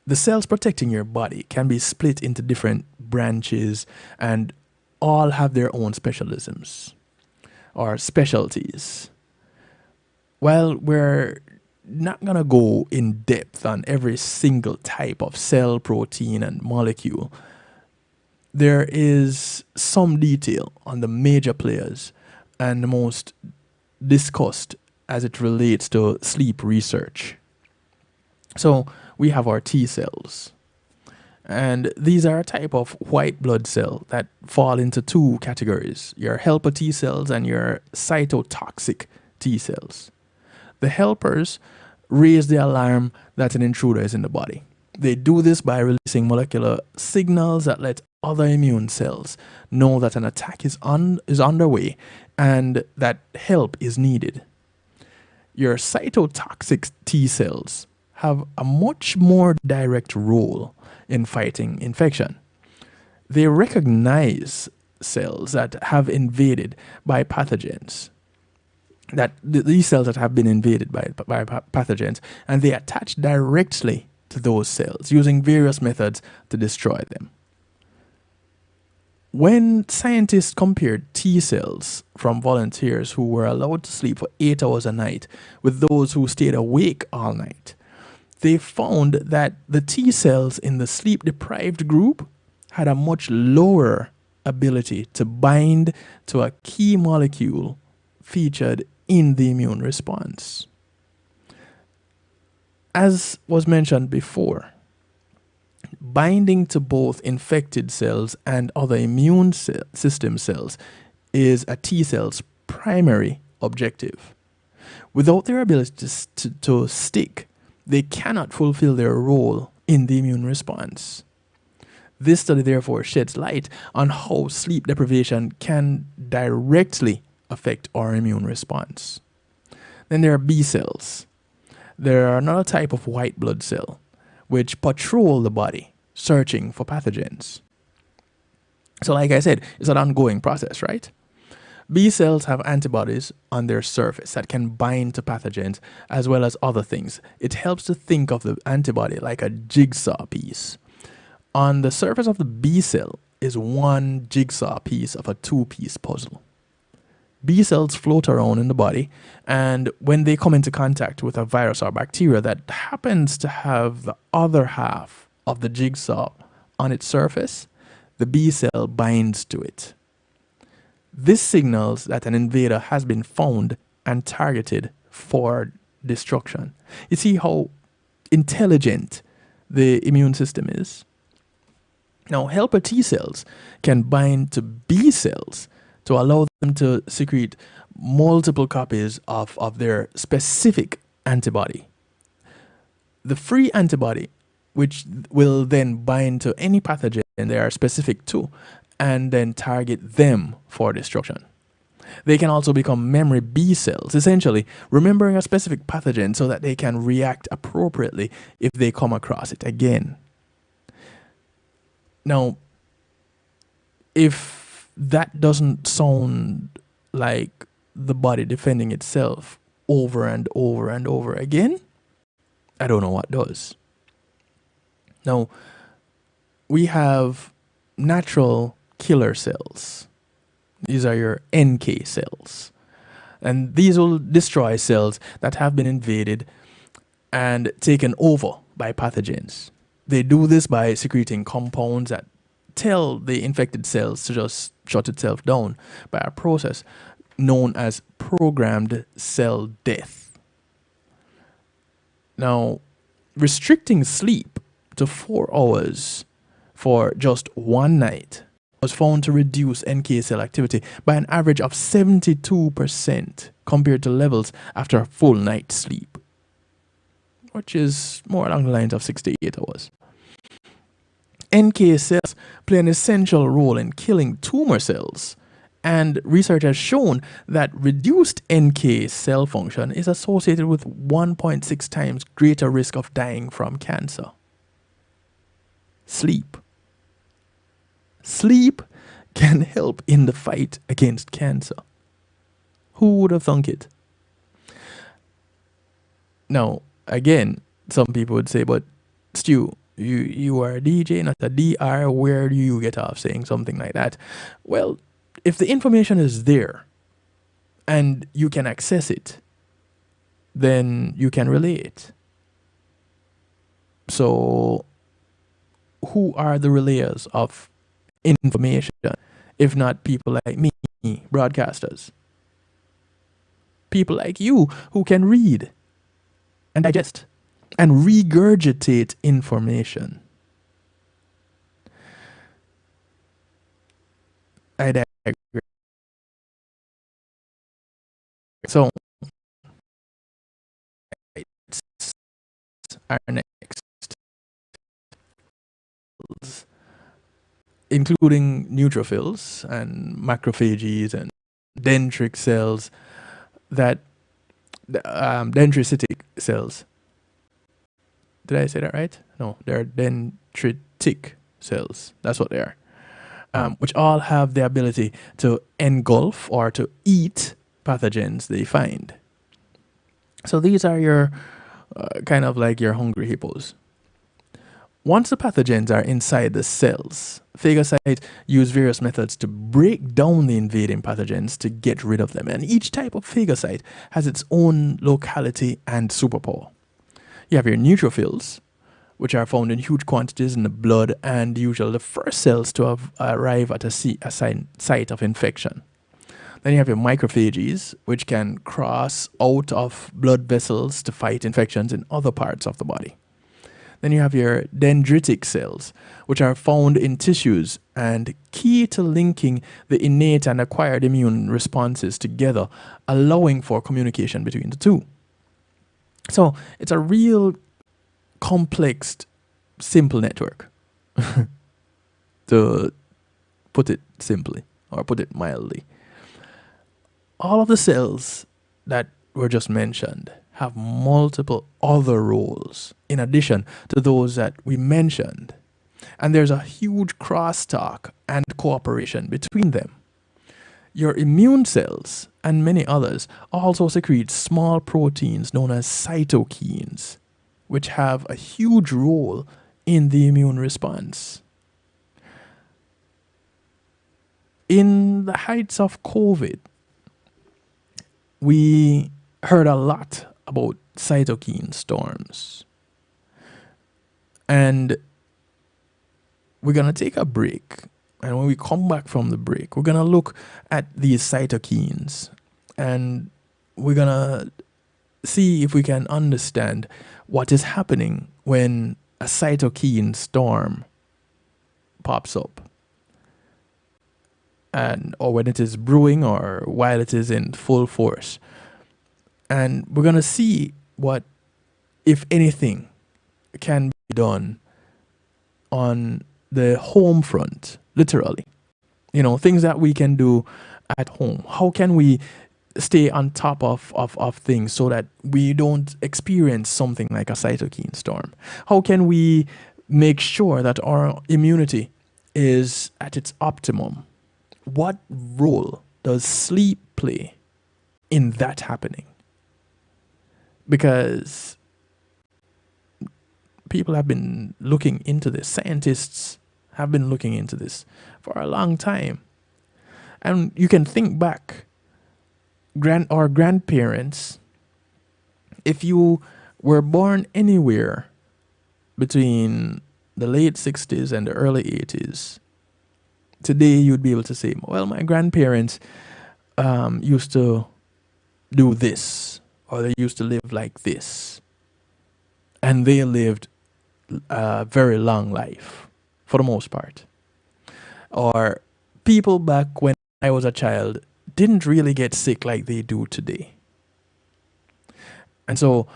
the cells protecting your body can be split into different branches and all have their own specialisms or specialties. While we're not going to go in depth on every single type of cell, protein, and molecule, there is some detail on the major players and the most discussed as it relates to sleep research. So we have our T cells. And these are a type of white blood cell that fall into two categories, your helper T cells and your cytotoxic T cells. The helpers raise the alarm that an intruder is in the body. They do this by releasing molecular signals that let other immune cells know that an attack is underway and that help is needed. Your cytotoxic T cells have a much more direct role in fighting infection. They recognize cells that have invaded by pathogens, these cells that have been invaded by pathogens, and they attach directly to those cells using various methods to destroy them. When scientists compared T cells from volunteers who were allowed to sleep for 8 hours a night with those who stayed awake all night, they found that the T cells in the sleep-deprived group had a much lower ability to bind to a key molecule featured in the immune response. As was mentioned before, binding to both infected cells and other immune system cells is a T cell's primary objective. Without their ability to stick, they cannot fulfill their role in the immune response. This study therefore sheds light on how sleep deprivation can directly affect our immune response. Then there are B cells. They're another type of white blood cell which patrol the body searching for pathogens. So like I said, it's an ongoing process, right? B cells have antibodies on their surface that can bind to pathogens as well as other things. It helps to think of the antibody like a jigsaw piece. On the surface of the B cell is one jigsaw piece of a two-piece puzzle. B cells float around in the body, and when they come into contact with a virus or bacteria that happens to have the other half of the jigsaw on its surface, the B cell binds to it. This signals that an invader has been found and targeted for destruction. You see how intelligent the immune system is? Now, helper T cells can bind to B cells to allow them to secrete multiple copies of their specific antibody. The free antibody, which will then bind to any pathogen they are specific to, and then target them for destruction. They can also become memory B cells, essentially remembering a specific pathogen so that they can react appropriately if they come across it again. Now, if that doesn't sound like the body defending itself over and over and over again, I don't know what does. Now, we have natural killer cells. These are your NK cells. And these will destroy cells that have been invaded and taken over by pathogens. They do this by secreting compounds that tell the infected cells to just shut itself down by a process known as programmed cell death. Now, restricting sleep to 4 hours for just one night was found to reduce NK cell activity by an average of 72% compared to levels after a full night's sleep, which is more along the lines of 6 to 8 hours. NK cells play an essential role in killing tumor cells, and research has shown that reduced NK cell function is associated with 1.6 times greater risk of dying from cancer. Sleep Sleep can help in the fight against cancer. Who would have thunk it? Now, again, some people would say, but Stu, you are a DJ, not a DR. Where do you get off saying something like that? Well, if the information is there and you can access it, then you can relay it. So, who are the relayers of information if not people like me, broadcasters? People like you who can read and digest and regurgitate information. I digress. So, our next, including neutrophils and macrophages and dendritic cells, that dendritic cells. Did I say that right? No, they're dendritic cells. That's what they are. Which all have the ability to engulf or to eat pathogens they find. So these are your kind of like your hungry hippos. Once the pathogens are inside the cells, phagocytes use various methods to break down the invading pathogens to get rid of them. And each type of phagocyte has its own locality and superpower. You have your neutrophils, which are found in huge quantities in the blood and usually the first cells to arrive at a site of infection. Then you have your macrophages, which can cross out of blood vessels to fight infections in other parts of the body. Then you have your dendritic cells, which are found in tissues and key to linking the innate and acquired immune responses together, allowing for communication between the two. So it's a real complex, simple network, to put it simply or put it mildly. All of the cells that were just mentioned have multiple other roles in addition to those that we mentioned. And there's a huge crosstalk and cooperation between them. Your immune cells and many others also secrete small proteins known as cytokines, which have a huge role in the immune response. In the heights of COVID, we heard a lot about cytokine storms. And we're going to take a break. And when we come back from the break, we're going to look at these cytokines. And we're going to see if we can understand what is happening when a cytokine storm pops up. Or when it is brewing or while it is in full force. And we're going to see what, if anything, can be done on the home front, literally. You know, things that we can do at home. How can we stay on top of things so that we don't experience something like a cytokine storm? How can we make sure that our immunity is at its optimum? What role does sleep play in that happening? Because people have been looking into this. Scientists have been looking into this for a long time. And you can think back, our grandparents, if you were born anywhere between the late 60s and the early 80s, today you'd be able to say, well, my grandparents used to do this, or they used to live like this. And they lived a very long life, for the most part. Or people back when I was a child didn't really get sick like they do today. And so,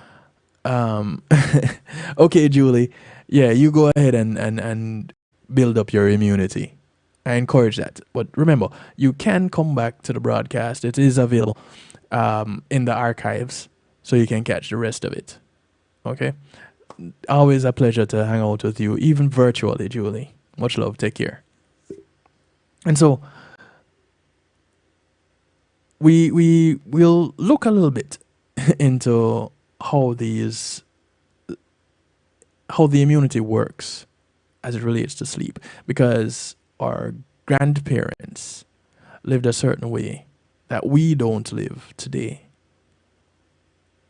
okay, Julie, yeah, you go ahead and build up your immunity. I encourage that. But remember, you can come back to the broadcast. It is available in the archives, so you can catch the rest of it. Okay? Always a pleasure to hang out with you, even virtually, Julie. Much love. Take care. And so we'll look a little bit into how the immunity works as it relates to sleep, because our grandparents lived a certain way that we don't live today.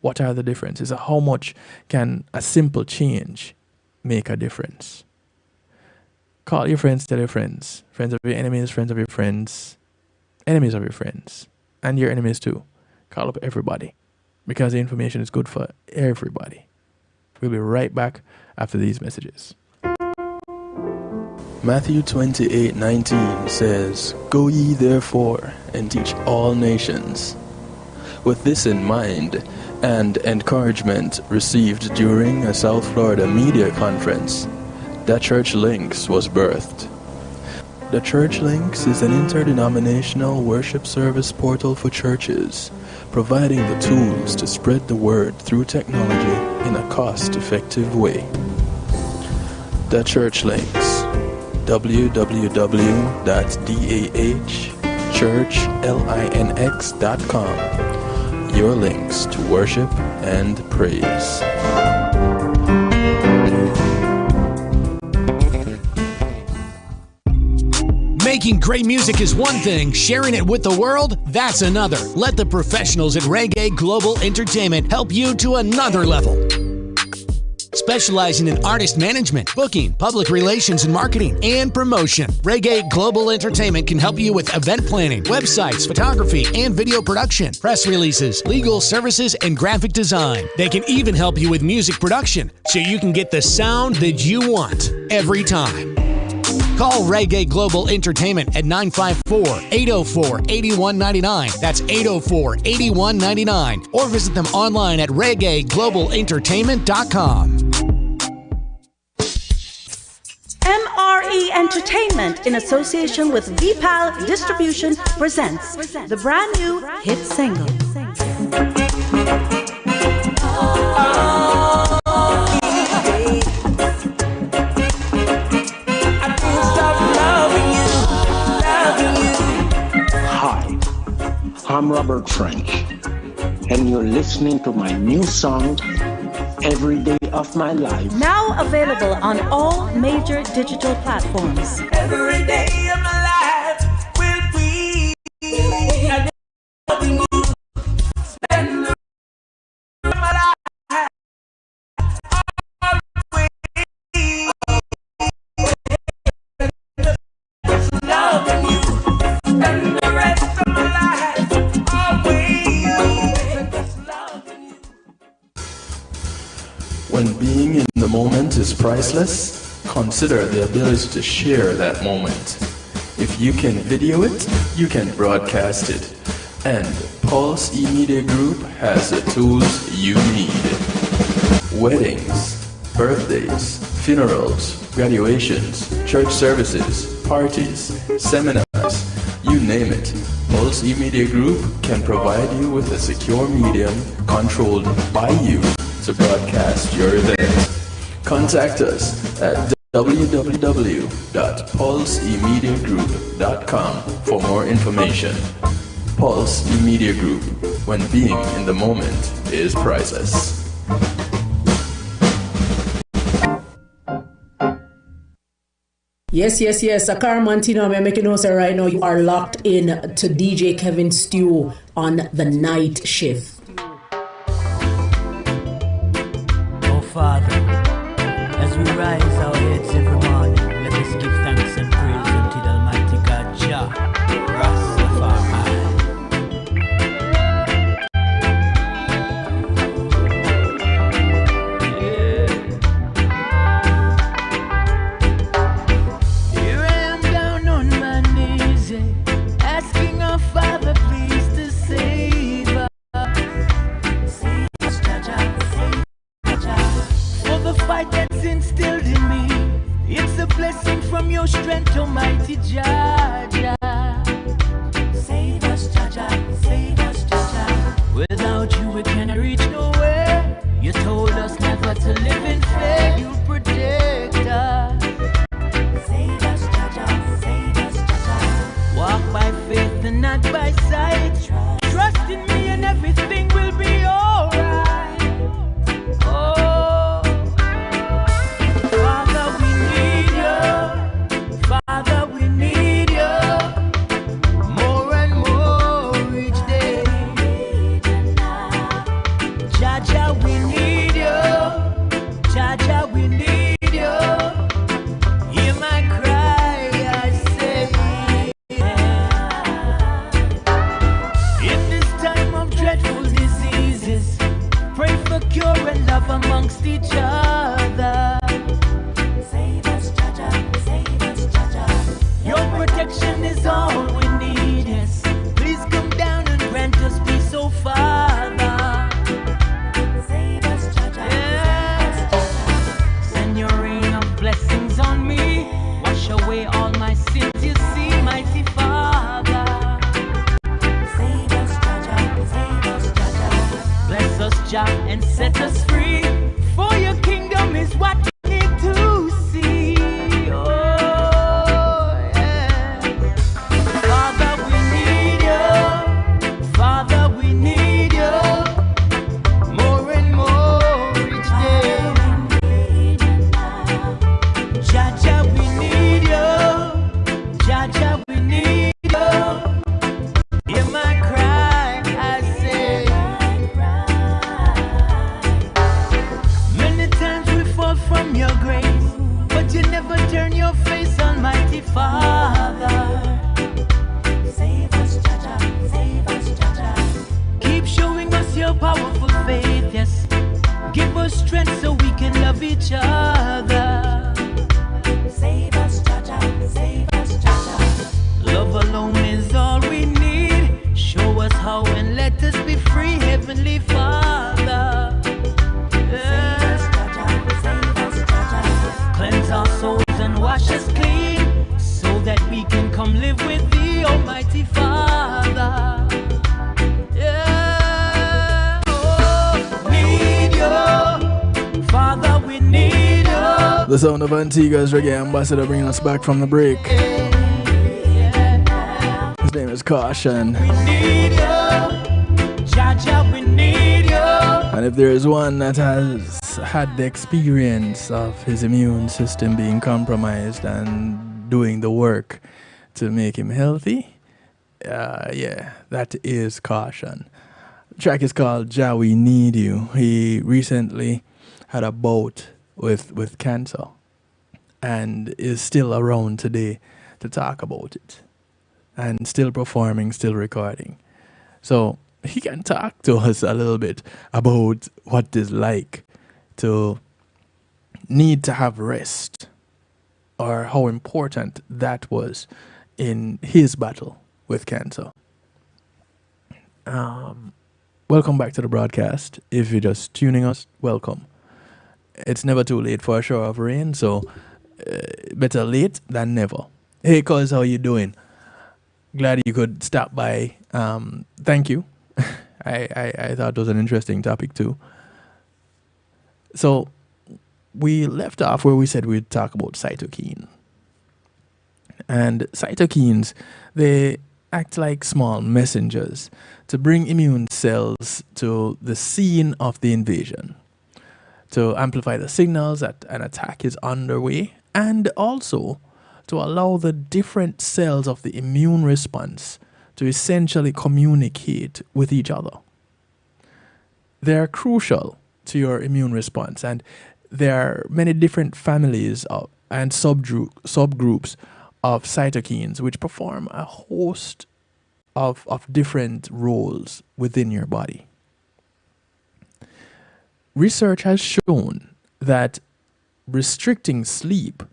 What are the differences? How much can a simple change make a difference? Call your friends, tell your friends. Friends of your enemies, friends of your friends, enemies of your friends, and your enemies too. Call up everybody, because the information is good for everybody. We'll be right back after these messages. Matthew 28:19 says, "Go ye therefore and teach all nations." With this in mind, and encouragement received during a South Florida media conference, The Church Links was birthed. The Church Links is an interdenominational worship service portal for churches, providing the tools to spread the word through technology in a cost-effective way. The Church Links, www.dahchurchlinx.com. Your links to worship and praise. Making great music is one thing, sharing it with the world, that's another. Let the professionals at Reggae Global Entertainment help you to another level. Specializing in artist management, booking, public relations and marketing, and promotion, Reggae Global Entertainment can help you with event planning, websites, photography, and video production, press releases, legal services, and graphic design. They can even help you with music production, so you can get the sound that you want every time. Call Reggae Global Entertainment at 954-804-8199. That's 804-8199. Or visit them online at reggaeglobalentertainment.com. MRE Entertainment, in association with VPAL Distribution, presents the brand new hit single. I'm Robert French, and you're listening to my new song, Every Day of My Life. Now available on all major digital platforms. Every day of my life will be loving you. Spend the rest of my life always loving you. Spend the rest of my life always loving you. When being in the moment is priceless, consider the ability to share that moment. If you can video it, you can broadcast it. And Pulse E-Media Group has the tools you need. Weddings, birthdays, funerals, graduations, church services, parties, seminars, you name it. Pulse E-Media Group can provide you with a secure medium controlled by you to broadcast your event. Contact us at www.pulsemediagroup.com for more information. Pulse E-Media Group, when being in the moment is priceless. Yes. Akar Mantino, I'm making notes right now. You are locked in to DJ Kevin Stew on the night shift. Father, as we rise our heads every morning, let us give thanks and praise unto the Almighty God, Jah, Rastafari. Here I am down on my knees, asking our Father please to save us. Save us, Jah, save for the fight that's instilled in me. It's a blessing from your strength, Almighty Jah. Save us, Jah, save us, Jah. Without you we cannot reach nowhere. You told us never to live in fear. You protect us. Save us, Jah, save us, Jah. amongst each other. Save us, Jaja, save us, Jaja. Your protection is all we need, yes. Please come down and grant us peace, oh Father. Save us, Jaja, yes. Save us, Jaja. Send your rain of blessings on me. Wash away all my sins, you see, mighty Father. Save us, Jaja, save us, Jaja. Bless us, Jah, and set us free. For your kingdom is what we need to see. Oh, yeah. Father, we need you. Father, we need you. More and more each day. Jaja, we need you. Jaja, we need you. Hear my cry, I say. Many times we fall from your grace, but you never turn your face, Almighty Father. Save us, Jaja, save us, Jaja. Keep showing us your powerful faith, yes. Give us strength so we can love each other. Save us, Jaja, save us, Jaja. Love alone is all we need. Show us how and let us be free, Heavenly Father. Yeah. Save us, Jaja. Cleanse our souls and wash us clean, so that we can come live with thee, Almighty Father. Yeah. Oh, need you. Father, we need you. The sound of Antigua's reggae ambassador bringing us back from the break. His name is Caution. We need you. Jaja, we need you. And if there is one that has had the experience of his immune system being compromised and doing the work to make him healthy, yeah, that is Caution. The track is called Jah We Need You. He recently had a bout with cancer and is still around today to talk about it, and still performing, still recording. So he can talk to us a little bit about what it is like to need to have rest, or how important that was in his battle with cancer. Welcome back to the broadcast. If you're just tuning us, welcome. It's never too late for a shower of rain, so better late than never. Hey, cuz, how you doing? Glad you could stop by. Thank you. I thought it was an interesting topic too. So we left off where we said we'd talk about cytokine. And cytokines, they act like small messengers to bring immune cells to the scene of the invasion, to amplify the signals that an attack is underway, and also to allow the different cells of the immune response to essentially communicate with each other. They are crucial to your immune response, and there are many different families and subgroups of cytokines which perform a host of different roles within your body. Research has shown that restricting sleep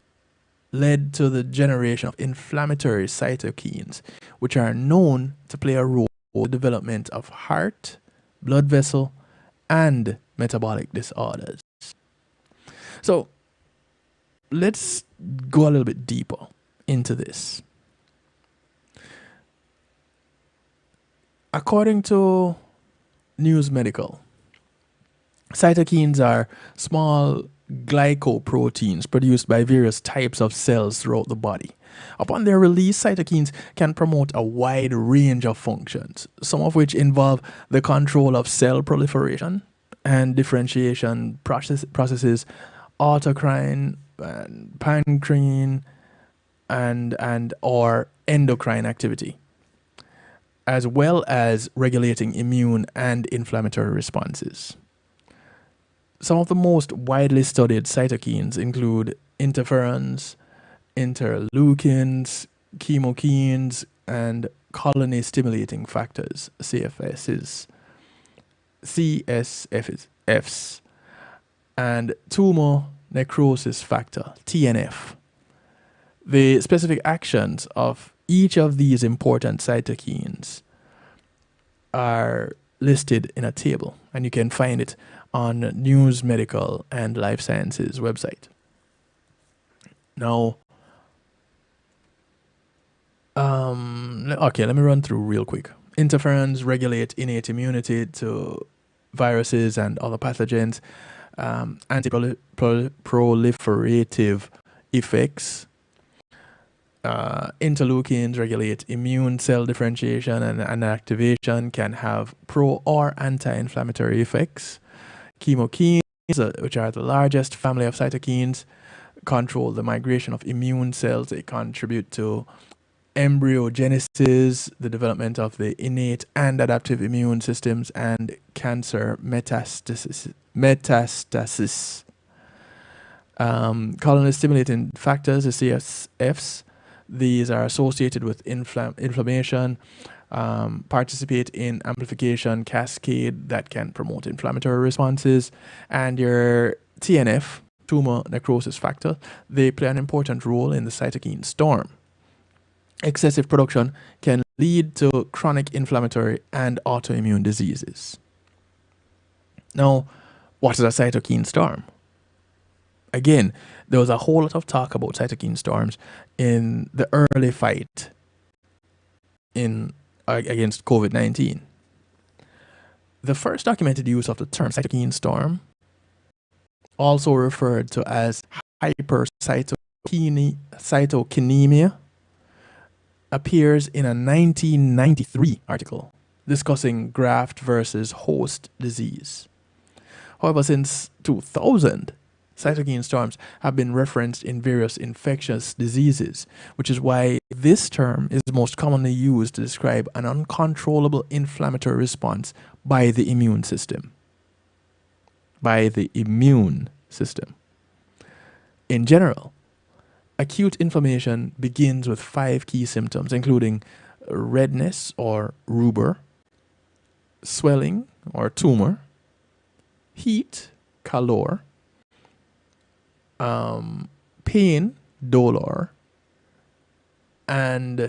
led to the generation of inflammatory cytokines, which are known to play a role in the development of heart, blood vessel, and metabolic disorders. So let's go a little bit deeper into this. According to News Medical, cytokines are small glycoproteins produced by various types of cells throughout the body. Upon their release, cytokines can promote a wide range of functions, some of which involve the control of cell proliferation and differentiation processes, autocrine, and pancrean, and or endocrine activity, as well as regulating immune and inflammatory responses. Some of the most widely studied cytokines include interferons, interleukins, chemokines, and colony-stimulating factors, CSFs. and tumor necrosis factor, TNF. The specific actions of each of these important cytokines are listed in a table, and you can find it on News Medical and Life Sciences website. Now, okay, let me run through real quick. Interferons regulate innate immunity to viruses and other pathogens. Anti-proliferative effects. Interleukins regulate immune cell differentiation and activation, can have pro or anti-inflammatory effects. Chemokines, which are the largest family of cytokines, control the migration of immune cells. They contribute to embryogenesis, the development of the innate and adaptive immune systems, and cancer metastasis. Colony stimulating factors, the CSFs, these are associated with inflammation, participate in amplification cascade that can promote inflammatory responses, and your TNF, tumor necrosis factor, they play an important role in the cytokine storm. Excessive production can lead to chronic inflammatory and autoimmune diseases. Now, what is a cytokine storm? Again, there was a whole lot of talk about cytokine storms in the early fight against COVID-19. The first documented use of the term cytokine storm, also referred to as hypercytokinemia, appears in a 1993 article discussing graft versus host disease. However, since 2000, cytokine storms have been referenced in various infectious diseases, which is why this term is most commonly used to describe an uncontrollable inflammatory response by the immune system. In general, acute inflammation begins with 5 key symptoms, including redness or rubor, swelling or tumor, heat, calor, pain, dolor, and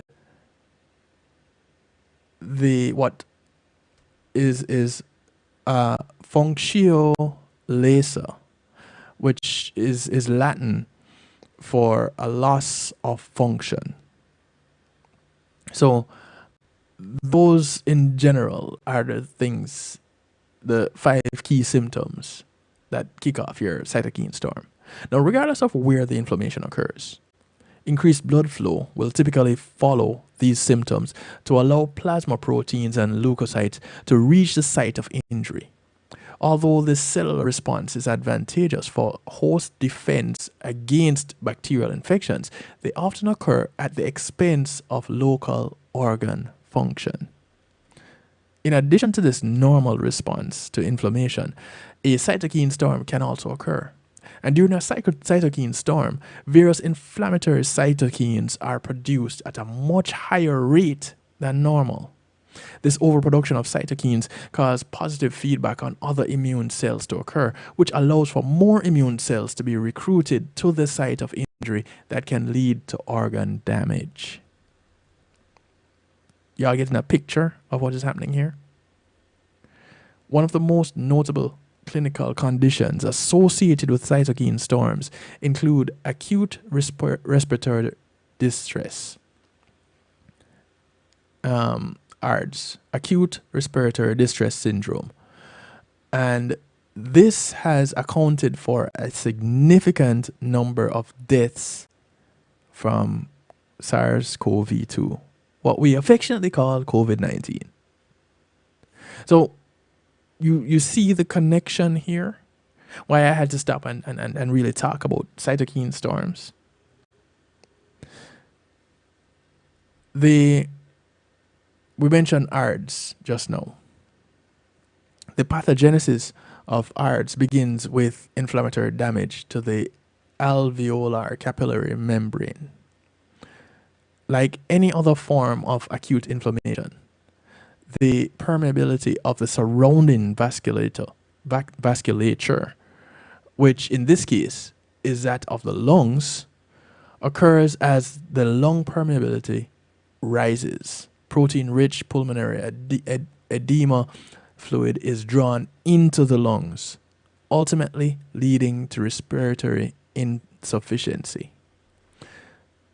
functio laesa, which is Latin for a loss of function. So those in general are the 5 key symptoms that kick off your cytokine storm. Now, regardless of where the inflammation occurs, increased blood flow will typically follow these symptoms to allow plasma proteins and leukocytes to reach the site of injury. Although this cellular response is advantageous for host defense against bacterial infections, they often occur at the expense of local organ function. In addition to this normal response to inflammation, a cytokine storm can also occur. And during a cytokine storm, various inflammatory cytokines are produced at a much higher rate than normal. This overproduction of cytokines causes positive feedback on other immune cells to occur, which allows for more immune cells to be recruited to the site of injury that can lead to organ damage. Y'all getting a picture of what is happening here? One of the most notable clinical conditions associated with cytokine storms include acute respiratory distress, ARDS, acute respiratory distress syndrome. And this has accounted for a significant number of deaths from SARS-CoV-2, what we affectionately call COVID-19. So you see the connection here? Why I had to stop and really talk about cytokine storms. We mentioned ARDS just now. The pathogenesis of ARDS begins with inflammatory damage to the alveolar capillary membrane. Like any other form of acute inflammation, the permeability of the surrounding vasculature which in this case is that of the lungs, occurs as the lung permeability rises. Protein-rich pulmonary edema fluid is drawn into the lungs, ultimately leading to respiratory insufficiency.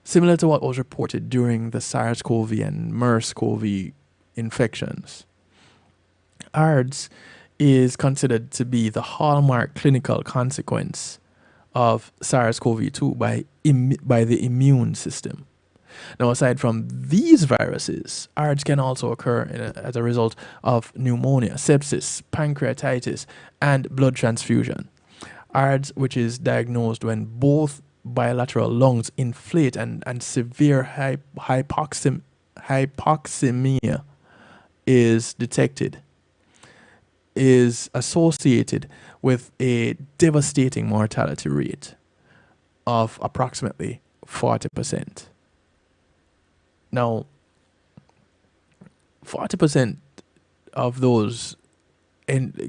Similar to what was reported during the SARS-CoV and MERS-CoV infections. ARDS is considered to be the hallmark clinical consequence of SARS-CoV-2 by the immune system. Now, aside from these viruses, ARDS can also occur as a result of pneumonia, sepsis, pancreatitis, and blood transfusion. ARDS, which is diagnosed when both bilateral lungs inflate and severe hypoxemia is detected, is associated with a devastating mortality rate of approximately 40%. Now, 40% of those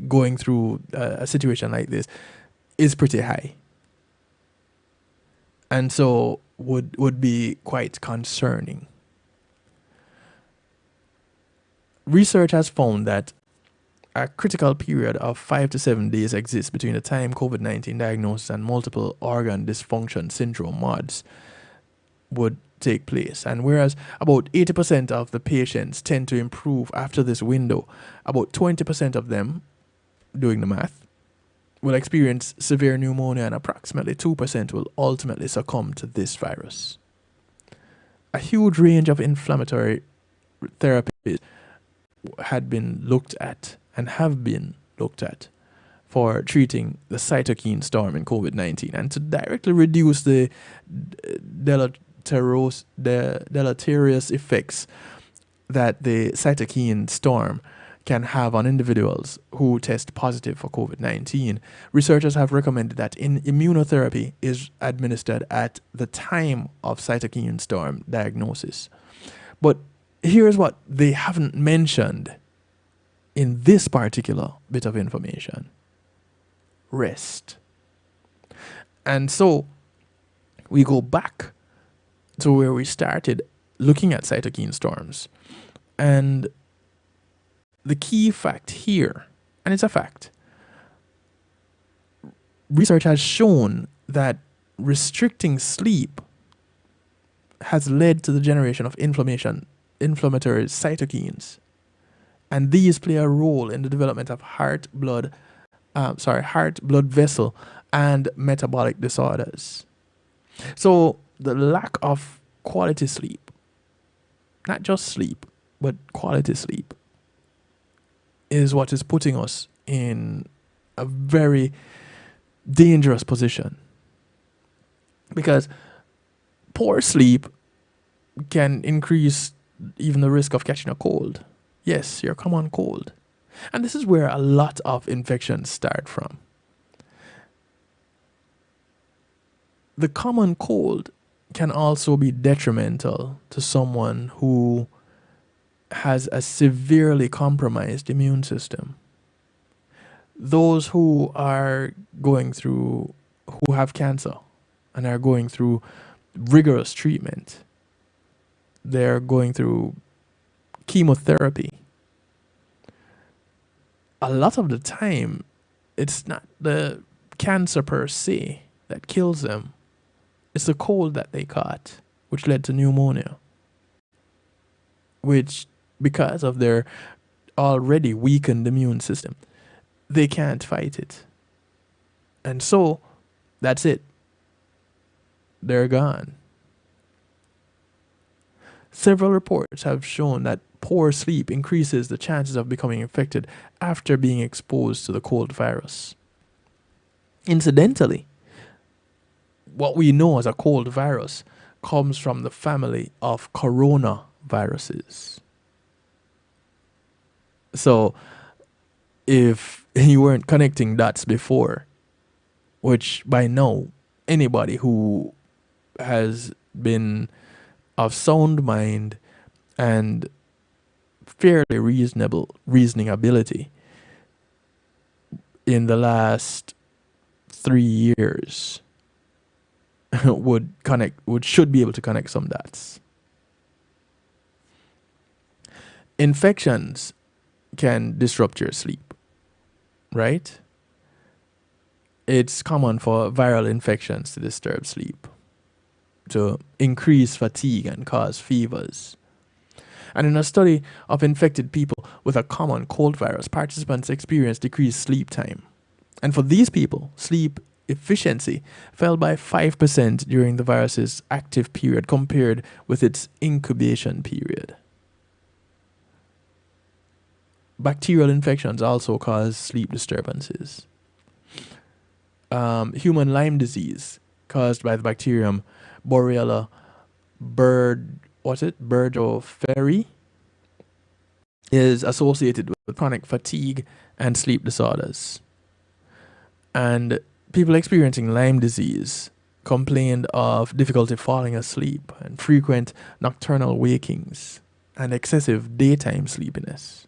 going through a situation like this is pretty high. And so would be quite concerning. Research has found that a critical period of 5 to 7 days exists between the time COVID-19 diagnosis and multiple organ dysfunction syndrome MODS would take place. And whereas about 80% of the patients tend to improve after this window, about 20% of them, doing the math, will experience severe pneumonia, and approximately 2% will ultimately succumb to this virus. A huge range of inflammatory therapies had been looked at and have been looked at for treating the cytokine storm in COVID-19, and to directly reduce the deleterious effects that the cytokine storm can have on individuals who test positive for COVID-19. Researchers have recommended that immunotherapy is administered at the time of cytokine storm diagnosis. But here's what they haven't mentioned in this particular bit of information: rest. And so we go back to where we started looking at cytokine storms. And the key fact here, and it's a fact, research has shown that restricting sleep has led to the generation of inflammatory cytokines. And these play a role in the development of heart, blood vessel, and metabolic disorders. So the lack of quality sleep, not just sleep, but quality sleep, is what is putting us in a very dangerous position. Because poor sleep can increase even the risk of catching a cold. Yes, your common cold. And this is where a lot of infections start from. The common cold can also be detrimental to someone who has a severely compromised immune system. Those who are going through, who have cancer and are going through rigorous treatment, they're going through chemotherapy. A lot of the time, it's not the cancer per se that kills them. It's the cold that they caught, which led to pneumonia, which, because of their already weakened immune system, they can't fight it. And so, that's it. They're gone. Several reports have shown that poor sleep increases the chances of becoming infected after being exposed to the cold virus. Incidentally, what we know as a cold virus comes from the family of coronaviruses. So, if you weren't connecting dots before, which by now, anybody who has been of sound mind and fairly reasoning ability in the last 3 years should be able to connect some dots. Infections can disrupt your sleep, right? It's common for viral infections to disturb sleep, to increase fatigue and cause fevers. And in a study of infected people with a common cold virus, participants experienced decreased sleep time. And for these people, sleep efficiency fell by 5% during the virus's active period compared with its incubation period. Bacterial infections also cause sleep disturbances. Human Lyme disease, caused by the bacterium Borrelia burgdorferi, is associated with chronic fatigue and sleep disorders. And people experiencing Lyme disease complained of difficulty falling asleep and frequent nocturnal wakings and excessive daytime sleepiness.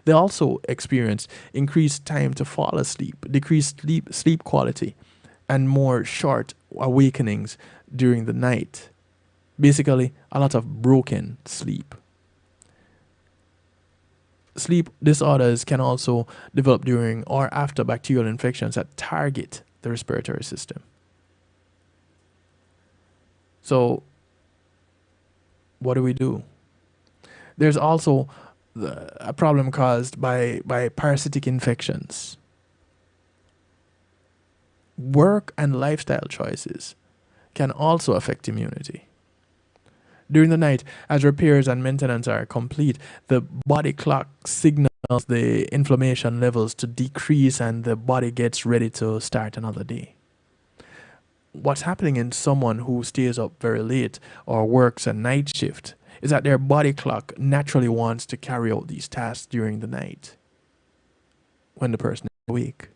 They also experienced increased time to fall asleep, decreased sleep quality, and more short awakenings during the night. Basically, a lot of broken sleep. Sleep disorders can also develop during or after bacterial infections that target the respiratory system. So, what do? There's also a problem caused by parasitic infections. Work and lifestyle choices can also affect immunity. During the night, as repairs and maintenance are complete, the body clock signals the inflammation levels to decrease and the body gets ready to start another day. What's happening in someone who stays up very late or works a night shift is that their body clock naturally wants to carry out these tasks during the night when the person is awake.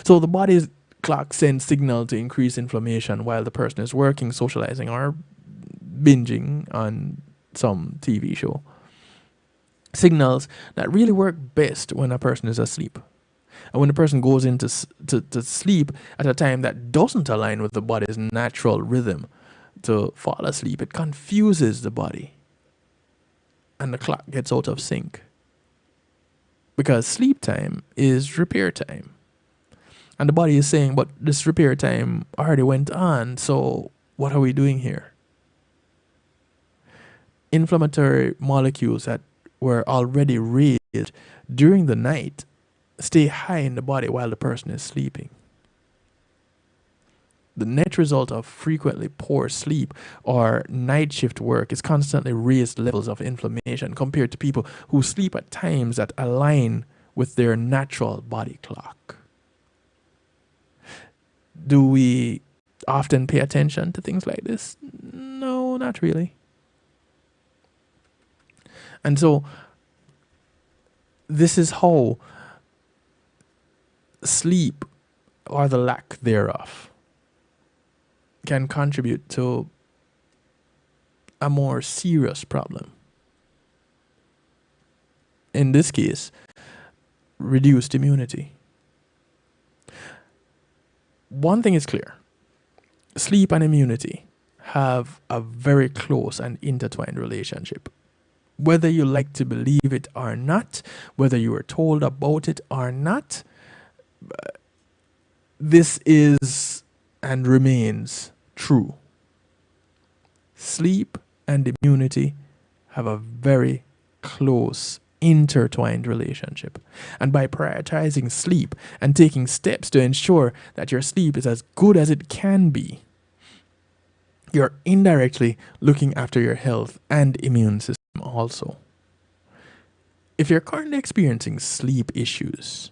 So the body's clock sends signal to increase inflammation while the person is working, socializing, or binging on some TV show. Signals that really work best when a person is asleep. And when the person goes into to sleep at a time that doesn't align with the body's natural rhythm to fall asleep, it confuses the body. And the clock gets out of sync. Because sleep time is repair time. And the body is saying, but this repair time already went on, so what are we doing here? Inflammatory molecules that were already raised during the night stay high in the body while the person is sleeping. The net result of frequently poor sleep or night shift work is constantly raised levels of inflammation compared to people who sleep at times that align with their natural body clock. Do we often pay attention to things like this? No, not really. And so, this is how sleep, or the lack thereof, can contribute to a more serious problem. In this case, reduced immunity. One thing is clear. Sleep and immunity have a very close and intertwined relationship. Whether you like to believe it or not, whether you were told about it or not, this is and remains true. Sleep and immunity have a very close, intertwined relationship. And by prioritizing sleep and taking steps to ensure that your sleep is as good as it can be, you're indirectly looking after your health and immune system also. If you're currently experiencing sleep issues,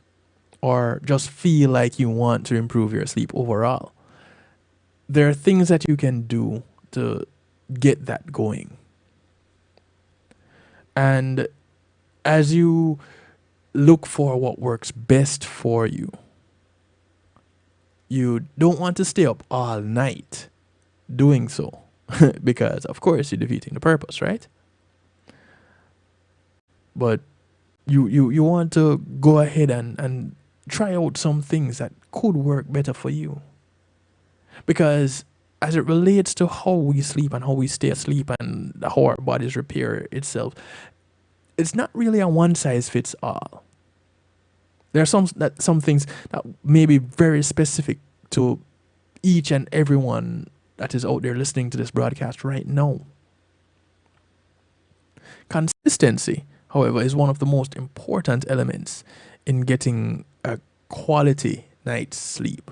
or just feel like you want to improve your sleep overall, there are things that you can do to get that going. And as you look for what works best for you, you don't want to stay up all night doing so, because of course you're defeating the purpose, right? But you want to go ahead and try out some things that could work better for you. Because as it relates to how we sleep and how we stay asleep and how our bodies repair itself, it's not really a one size fits all. There are some things that may be very specific to each and everyone that is out there listening to this broadcast right now. Consistency, however, is one of the most important elements in getting a quality night's sleep.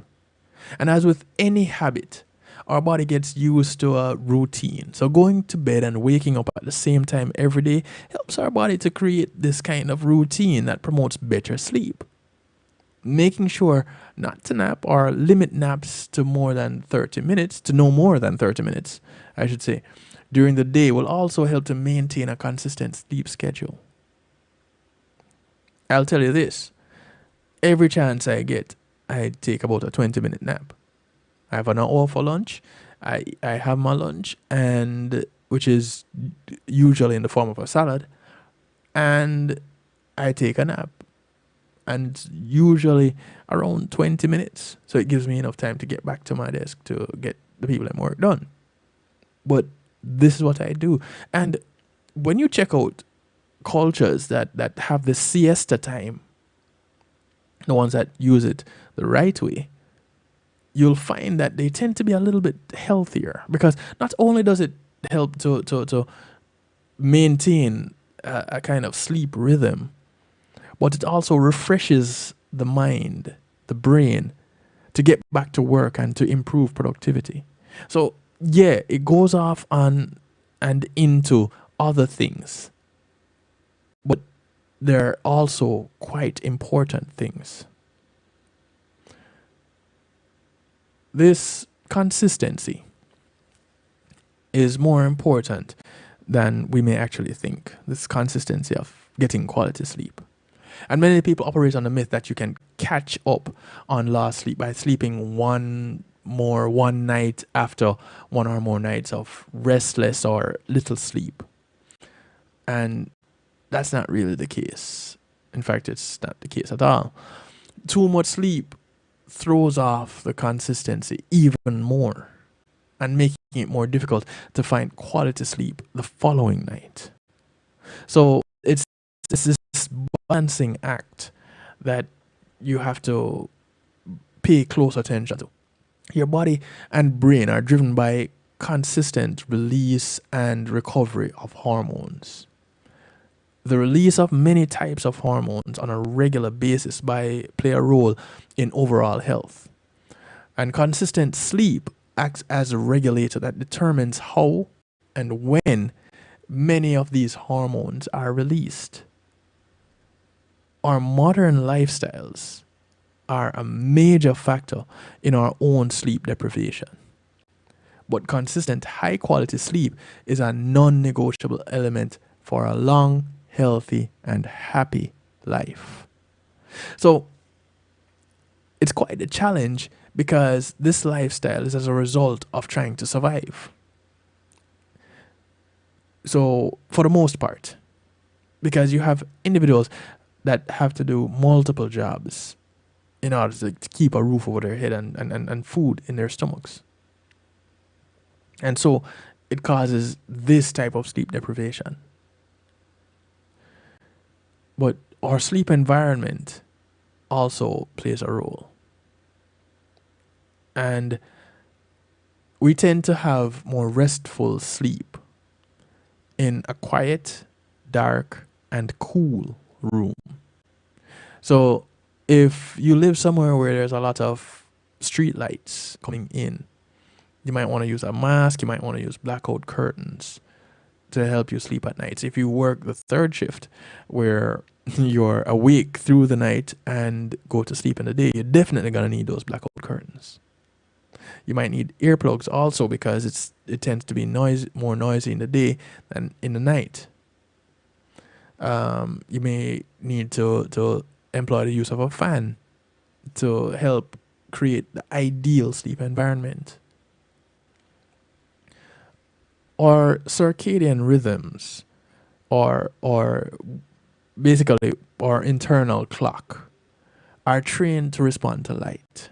And as with any habit, our body gets used to a routine. So going to bed and waking up at the same time every day helps our body to create this kind of routine that promotes better sleep. Making sure not to nap or limit naps to more than 30 minutes, to no more than 30 minutes, I should say, during the day will also help to maintain a consistent sleep schedule. I'll tell you this, every chance I get, I take about a 20-minute nap. I have an hour for lunch. I have my lunch, and which is usually in the form of a salad, and I take a nap. And usually around 20 minutes. So it gives me enough time to get back to my desk to get the people at work done. But this is what I do. And when you check out cultures that have the siesta time, the ones that use it the right way, you'll find that they tend to be a little bit healthier, because not only does it help to maintain a kind of sleep rhythm, but it also refreshes the mind, the brain, to get back to work and to improve productivity. So yeah, it goes off on and into other things, but they're also quite important things. This consistency is more important than we may actually think. This consistency of getting quality sleep. And many people operate on the myth that you can catch up on lost sleep by sleeping one night after one or more nights of restless or little sleep. And that's not really the case. In fact, it's not the case at all. Too much sleep throws off the consistency even more and making it more difficult to find quality sleep the following night. So it's this balancing act that you have to pay close attention to. Your body and brain are driven by consistent release and recovery of hormones. The release of many types of hormones on a regular basis play a role in overall health. And consistent sleep acts as a regulator that determines how and when many of these hormones are released. Our modern lifestyles are a major factor in our own sleep deprivation. But consistent high quality sleep is a non-negotiable element for a long, healthy, and happy life. So it's quite a challenge, because this lifestyle is as a result of trying to survive. So for the most part, because you have individuals that have to do multiple jobs in order to keep a roof over their head and food in their stomachs. And so it causes this type of sleep deprivation. But our sleep environment also plays a role. And we tend to have more restful sleep in a quiet, dark, and cool room. So if you live somewhere where there's a lot of street lights coming in, you might want to use a mask, you might want to use blackout curtains to help you sleep at night. So if you work the third shift where you're awake through the night and go to sleep in the day, you're definitely going to need those blackout curtains. You might need earplugs also, because it tends to be more noisy in the day than in the night. You may need to employ the use of a fan to help create the ideal sleep environment. Or circadian rhythms, or basically our internal clock, are trained to respond to light.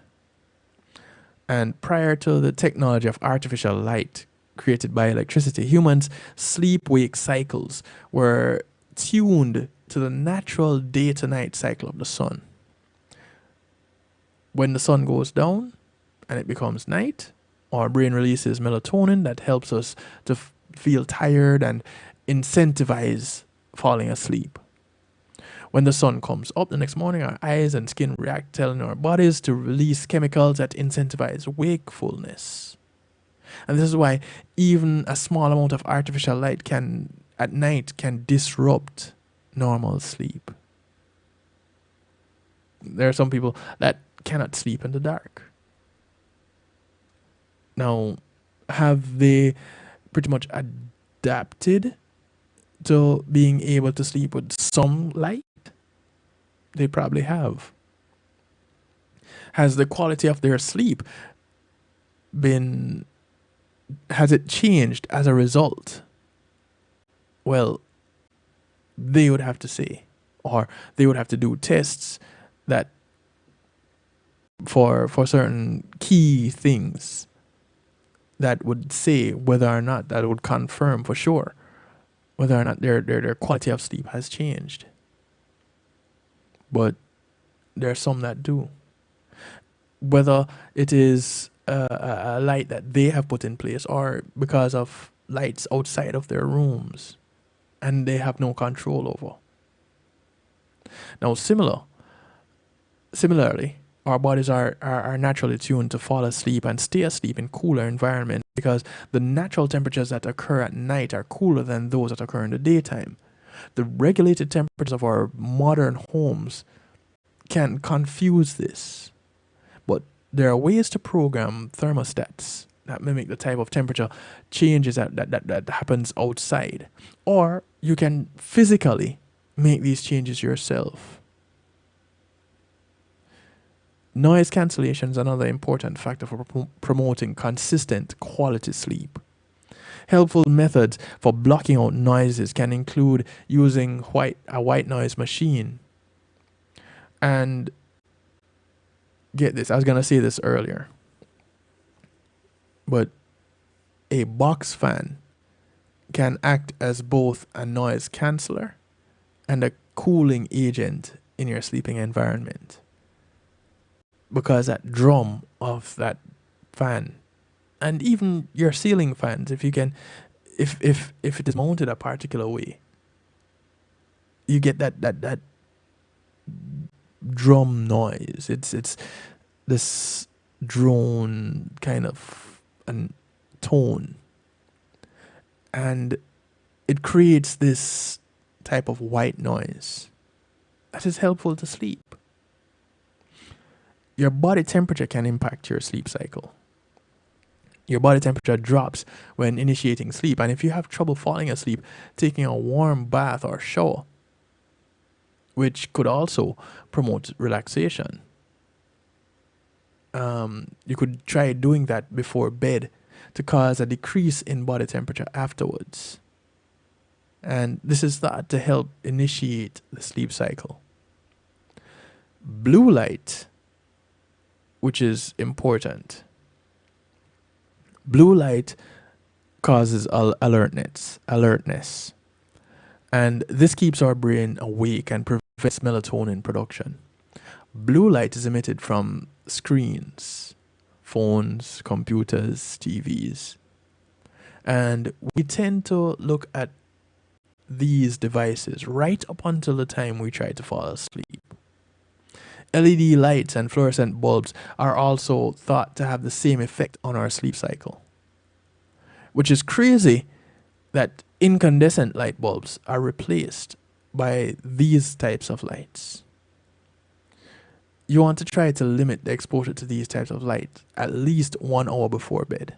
And prior to the technology of artificial light created by electricity, humans' sleep-wake cycles were tuned to the natural day-to-night cycle of the sun. When the sun goes down and it becomes night, our brain releases melatonin that helps us to feel tired and incentivize falling asleep. When the sun comes up the next morning, our eyes and skin react, telling our bodies to release chemicals that incentivize wakefulness. And this is why even a small amount of artificial light at night can disrupt normal sleep. There are some people that cannot sleep in the dark. Now, have they pretty much adapted to being able to sleep with some light? They probably have. Has the quality of their sleep has it changed as a result? Well, they would have to say, or they would have to do tests that for certain key things that would say whether or not that would confirm for sure whether or not their quality of sleep has changed. But there are some that do. Whether it is a light that they have put in place or because of lights outside of their rooms and they have no control over. Now, similarly, our bodies are naturally tuned to fall asleep and stay asleep in cooler environments because the natural temperatures that occur at night are cooler than those that occur in the daytime. The regulated temperatures of our modern homes can confuse this, but there are ways to program thermostats that mimic the type of temperature changes that happens outside, or you can physically make these changes yourself. Noise cancellation is another important factor for promoting consistent quality sleep. Helpful methods for blocking out noises can include using a white noise machine. And get this, I was going to say this earlier, but a box fan can act as both a noise canceller and a cooling agent in your sleeping environment. Because that drum of that fan, and even your ceiling fans, if it is mounted a particular way, you get that drum noise. It's this drone kind of tone, and it creates this type of white noise that is helpful to sleep. Your body temperature can impact your sleep cycle. Your body temperature drops when initiating sleep, and if you have trouble falling asleep, taking a warm bath or shower, which could also promote relaxation. You could try doing that before bed to cause a decrease in body temperature afterwards. And this is thought to help initiate the sleep cycle. Blue light, which is important. Blue light causes alertness. And this keeps our brain awake and prevents melatonin production. Blue light is emitted from screens, phones, computers, TVs. And we tend to look at these devices right up until the time we try to fall asleep. LED lights and fluorescent bulbs are also thought to have the same effect on our sleep cycle. Which is crazy that incandescent light bulbs are replaced by these types of lights. You want to try to limit the exposure to these types of light at least 1 hour before bed.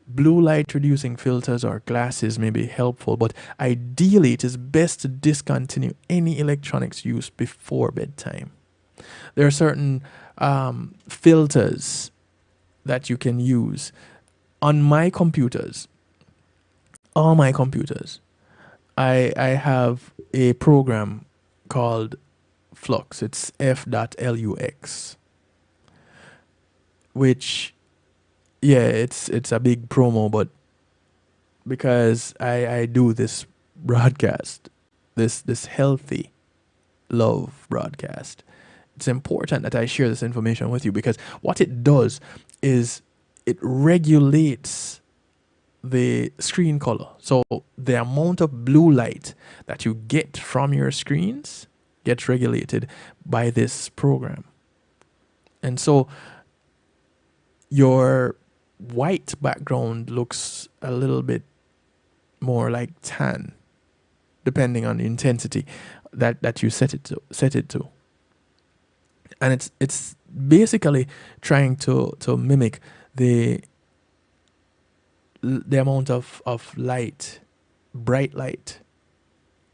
Blue light reducing filters or glasses may be helpful, but ideally it is best to discontinue any electronics use before bedtime. There are certain filters that you can use. On my computers, all my computers, I have a program called Flux. It's F.lux. Which, yeah, it's a big promo, but because I do this broadcast, this healthy love broadcast, it's important that I share this information with you, because what it does is it regulates the screen color. So the amount of blue light that you get from your screens gets regulated by this program. And so your white background looks a little bit more like tan, depending on the intensity that you set it to. And it's basically trying to mimic the amount of light, bright light,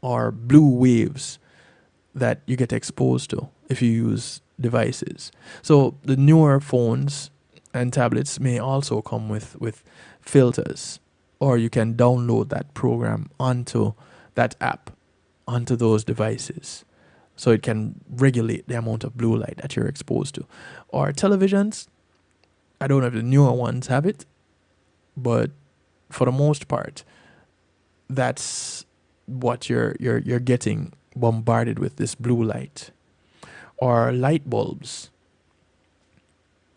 or blue waves that you get exposed to if you use devices. So the newer phones and tablets may also come with filters, or you can download that program onto that app, onto those devices, so it can regulate the amount of blue light that you're exposed to. Or televisions, I don't know if the newer ones have it, but for the most part, that's what you're getting bombarded with, this blue light. Or light bulbs,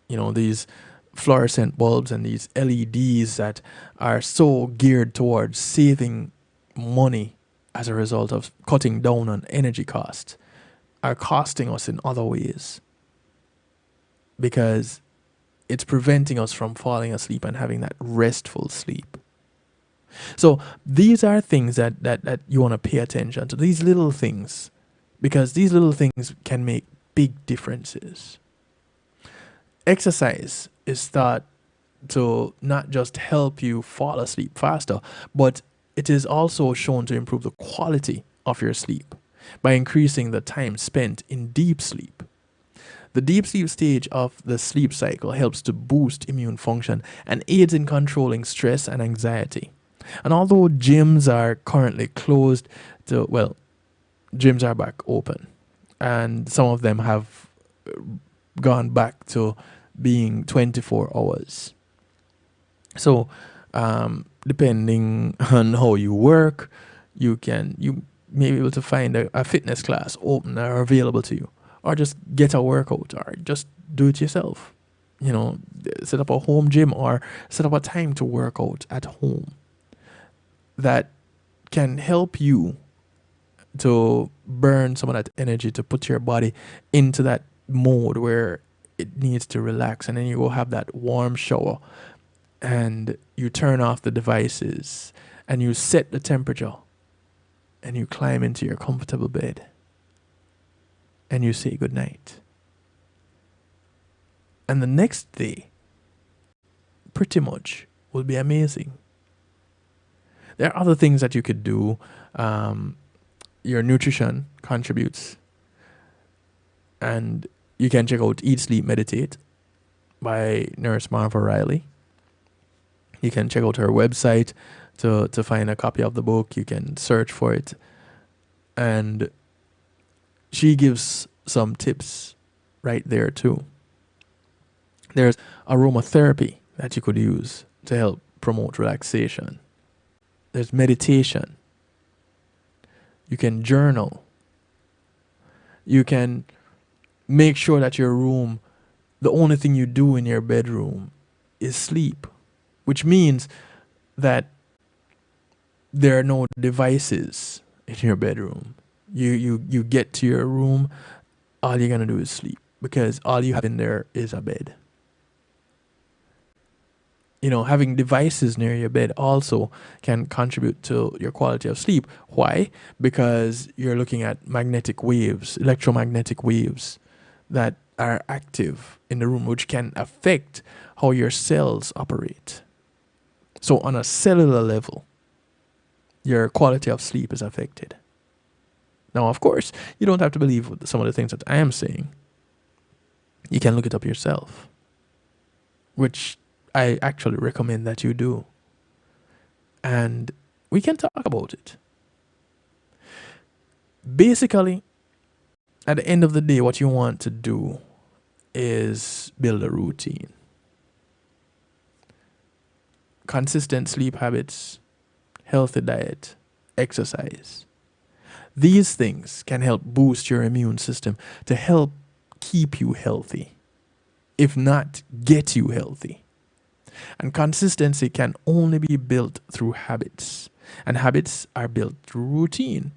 these fluorescent bulbs and these LEDs that are so geared towards saving money as a result of cutting down on energy costs, are costing us in other ways, because it's preventing us from falling asleep and having that restful sleep. So these are things that you want to pay attention to, these little things, because these little things can make big differences. Exercise is thought to not just help you fall asleep faster, but it is also shown to improve the quality of your sleep by increasing the time spent in deep sleep. The deep sleep stage of the sleep cycle helps to boost immune function and aids in controlling stress and anxiety. And although gyms are currently closed, gyms are back open, and some of them have gone back to being 24 hours. So depending on how you work, you may be able to find a fitness class open or available to you, or just get a workout, or just do it yourself. Set up a home gym, or set up a time to work out at home that can help you to burn some of that energy, to put your body into that mode where it needs to relax. And then you go have that warm shower, and you turn off the devices, and you set the temperature, and you climb into your comfortable bed, and you say good night. And the next day, pretty much, will be amazing. There are other things that you could do. Your nutrition contributes. And you can check out Eat, Sleep, Meditate by Nurse Marva Riley. You can check out her website to find a copy of the book. You can search for it. And she gives some tips right there too. There's aromatherapy that you could use to help promote relaxation. There's meditation. You can journal. You can make sure that your room, the only thing you do in your bedroom is sleep, which means that there are no devices in your bedroom. You get to your room, all you're going to do is sleep, because all you have in there is a bed. Having devices near your bed also can contribute to your quality of sleep. Why? Because you're looking at magnetic waves, electromagnetic waves that are active in the room, which can affect how your cells operate. So on a cellular level, your quality of sleep is affected. Now, of course, you don't have to believe some of the things that I am saying. You can look it up yourself, which I actually recommend that you do. And we can talk about it. Basically, At the end of the day, what you want to do is build a routine. Consistent sleep habits, healthy diet, exercise. These things can help boost your immune system to help keep you healthy, if not get you healthy. And consistency can only be built through habits, and habits are built through routine.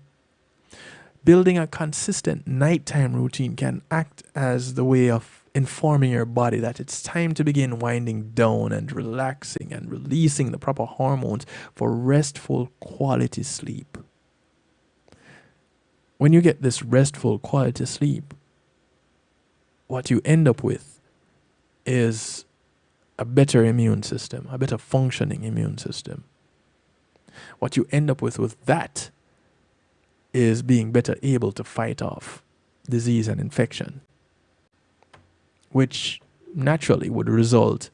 Building a consistent nighttime routine can act as the way of informing your body that it's time to begin winding down and relaxing and releasing the proper hormones for restful quality sleep. When you get this restful quality sleep, what you end up with is a better immune system, a better functioning immune system. What you end up with that is being better able to fight off disease and infection, which naturally would result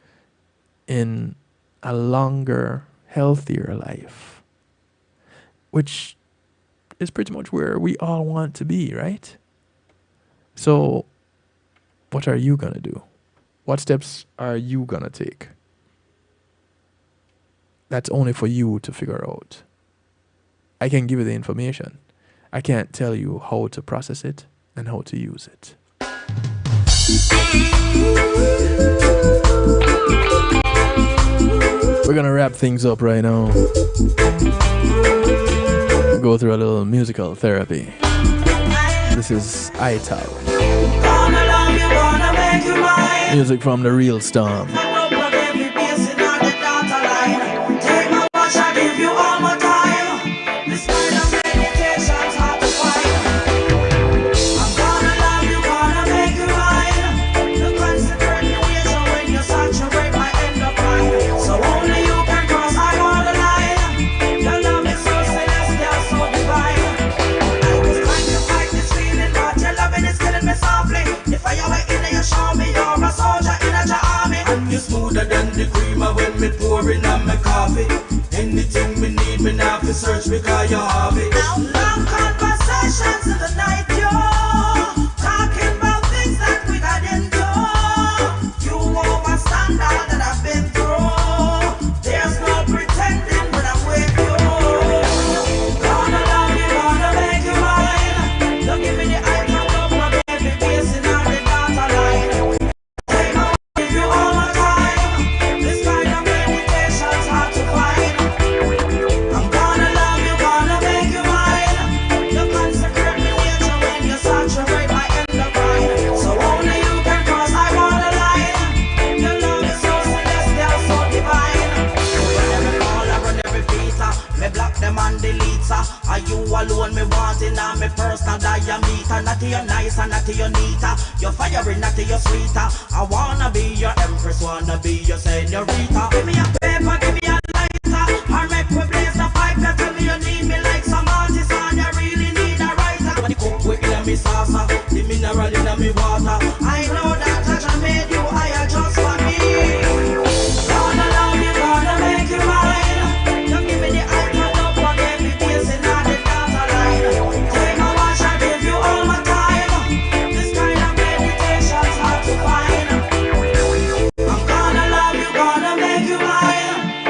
in a longer, healthier life, which is pretty much where we all want to be, right? So what are you going to do? What steps are you going to take? That's only for you to figure out. I can give you the information. I can't tell you how to process it and how to use it. We're going to wrap things up right now. Go through a little musical therapy. This is iTal. Music from the Real Storm. Smoother than the creamer when me pouring on my coffee. Anything me need, me now fi search because you have it. Long conversations in the night, yo, talking about things that we got into. You overstand all that I've been through. There's no pretending when I'm with you. Gonna love you, gonna make you mine. Don't give me the eye, count up my baby, facing on the data line. Give you all my time. This kind of meditation's hard to find. I'm gonna love you, gonna make you mine. You consecrate me nature when you saturate my endocrine. So only you can cross, I wanna line. Your love is so celestial, so divine. Whenever me call, I run every feater. Me block them and delete her. Are you alone, me wanting on me personal diameter. Not to your nice and not to your neater. You're firing, not to your sweeter. I wanna be your empress, wanna be your senorita. Give me a paper, give me a lighter. Or make me blaze the pipe. You tell me you need me like some artist and you really need a writer. When you cook with me salsa, the mineral in me water. I know that touch I made you, I adjust for me. Gonna love you, gonna make you mine. You give me the eye, count up for every facing on the data line. Take my watch, I give you all my time. This kind of meditation's hard to find. I'm gonna love you, gonna make you mine.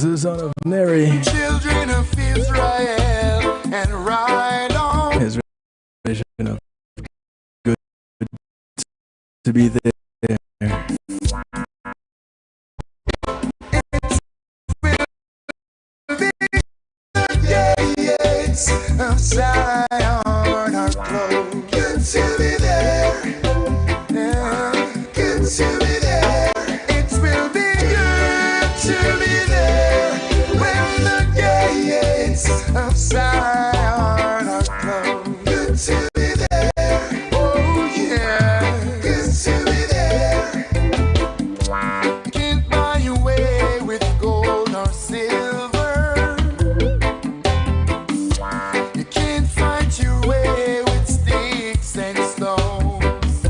This is the son of Neri. Children of Israel and ride on. His vision of good to be there. Of Zion are closed. Good to be there. Yeah, good to be there. It will be good to be there when the gates of Zion are closed. Good to be there. Oh yeah, good to be there. You can't buy your way with gold or silver. Your way with sticks and stones.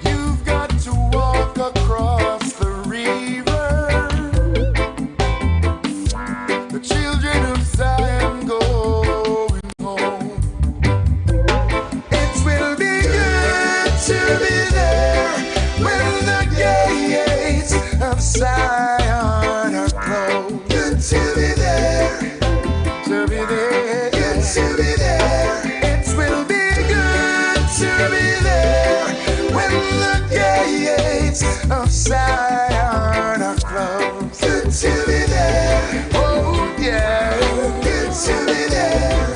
You've got to walk across the river. The children of Zion going home. It will be good to be there when the gates of Zion are closed. Good to be there. To be there, to be there. It will be good to be there when the gates of Zion are closed. Good to be there. Oh yeah, good to be there.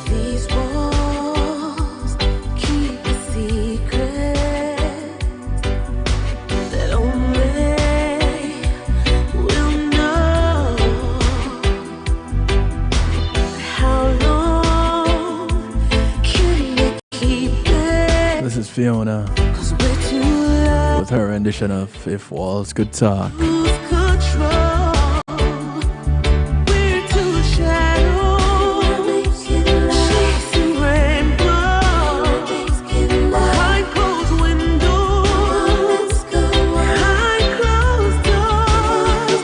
These walls keep a secret that only will know. How long can we keep it? This is Fiona 'Cause we're too low. with her rendition of If Walls Could Talk. Lose control. We're too shallow. Chasing rainbows. Behind closed windows. Behind closed doors.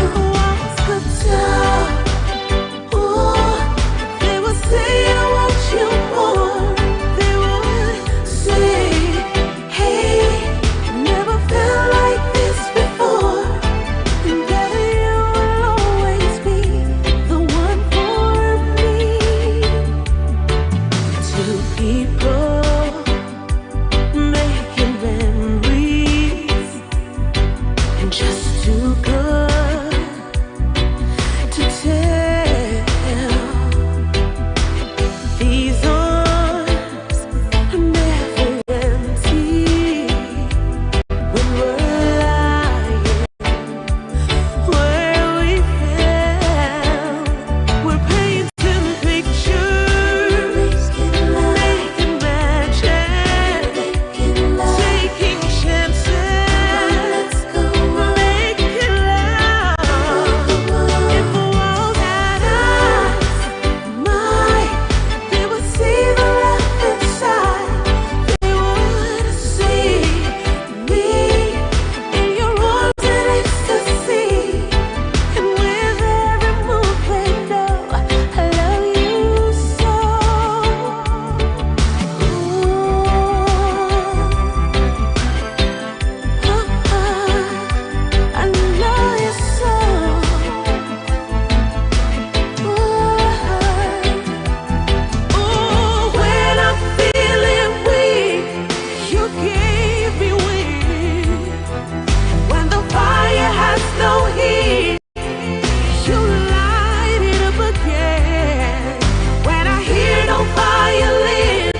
If walls could talk, ooh, they would say I want you more. They would say, hey, never felt like this before. And that you will always be the one for me. Two people making memories, and just too good to tell. These arms are never empty when we're lying where we fell. We're painting pictures, making magic, taking chances, making love. If the walls had eyes, my, they would see the love inside. They would see me in your arms in ecstasy. And with every move they know I love you so. I love you so. When I'm feeling weak, you give me wings. When the fire has no heat, you light it up again. When I hear no violin,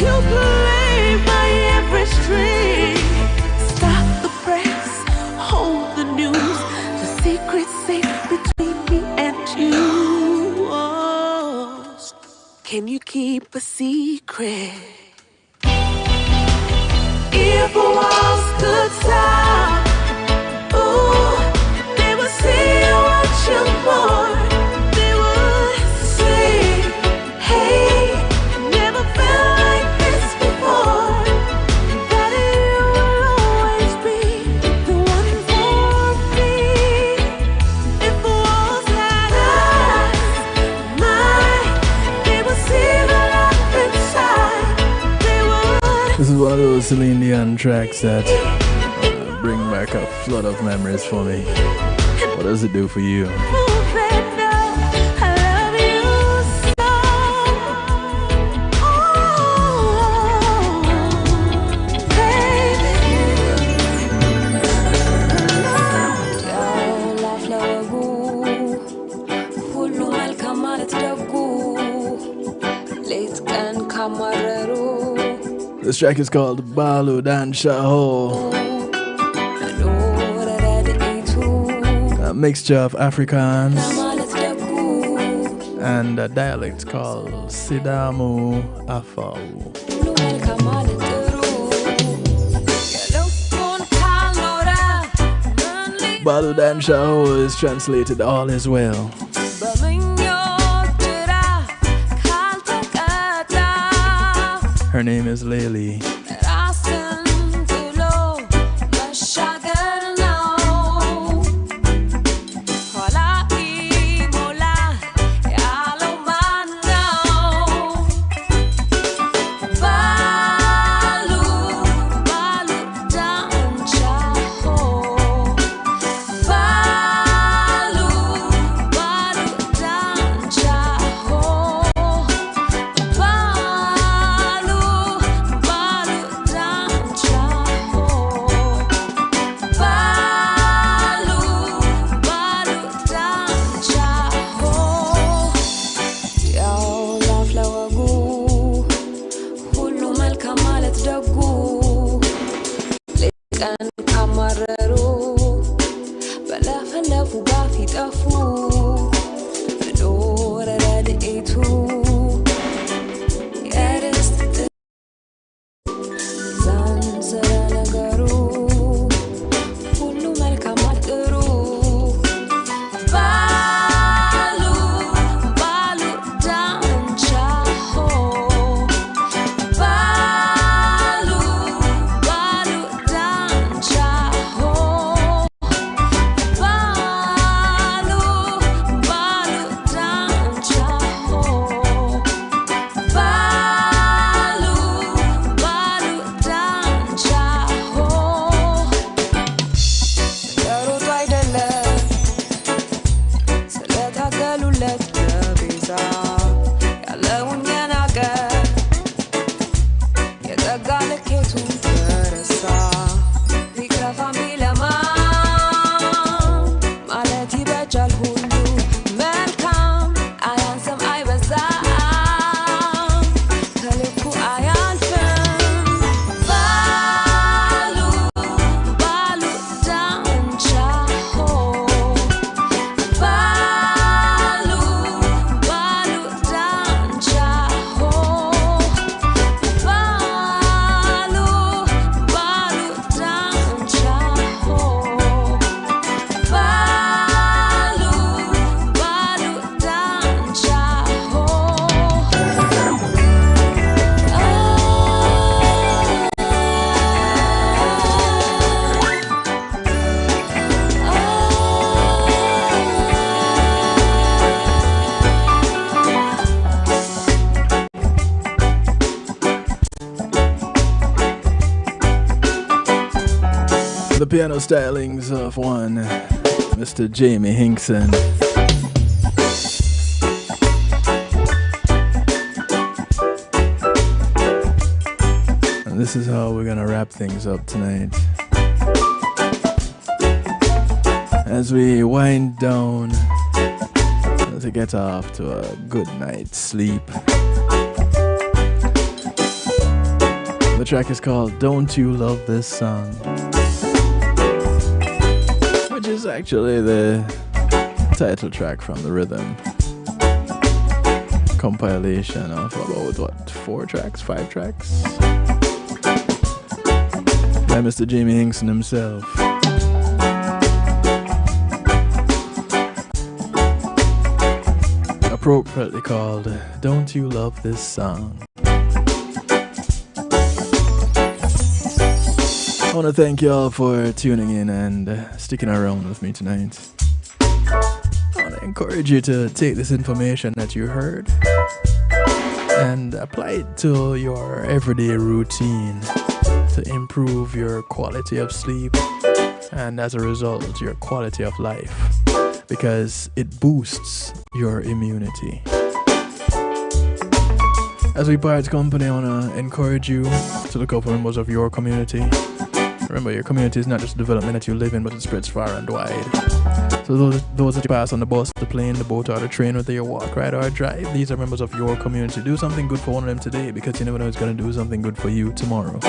you play my every string. Stop the press, hold the news. The secret's safe between me and you. Oh, can you keep a secret? If walls could talk, ooh, they would say I want you more. They would say, hey, never felt like this before. That you will always be the one for me. If walls had eyes, my, they would see the love inside. They would. This is one of those Celine Dion tracks that bring back a flood of memories for me. What does it do for you? This track is called Balu Dan Shaho. A mixture of Afrikaans and a dialect called Sidamu Afau. Balu Dan Shaho is translated all is well. Her name is Layli. The piano stylings of one Mr. Jamie Hinkson. And this is how we're gonna wrap things up tonight. As we wind down to get off to a good night's sleep. The track is called Don't You Love This Song, which is actually the title track from the Rhythm compilation of about, what, 4 tracks, 5 tracks? By Mr. Jamie Hinkson himself. Appropriately called Don't You Love This Song. I want to thank you all for tuning in and sticking around with me tonight. I want to encourage you to take this information that you heard and apply it to your everyday routine to improve your quality of sleep and as a result, your quality of life, because it boosts your immunity. As we part company, I want to encourage you to look out for members of your community. Remember, your community is not just development that you live in, but it spreads far and wide. So those that you pass on the bus, the plane, the boat, or the train, whether you walk, ride, or drive, these are members of your community. Do something good for one of them today, because you never know who's going to do something good for you tomorrow.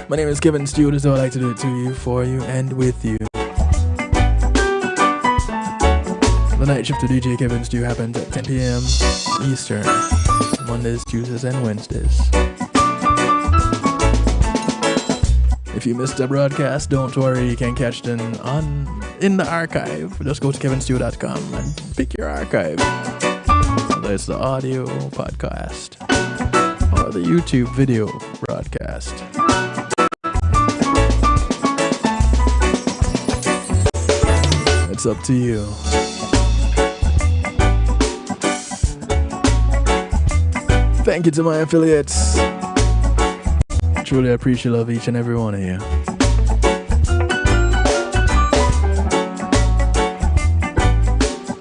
My name is Kevin Stew. This is how I like to do it to you, for you, and with you. The night shift to DJ Kevin Stew happens at 10 p.m. Eastern, Mondays, Tuesdays, and Wednesdays. If you missed the broadcast, don't worry, you can catch them in the archive. Just go to kevinstew.com and pick your archive. Whether it's the audio podcast or the YouTube video broadcast. It's up to you. Thank you to my affiliates. Truly appreciate love each and every one of you.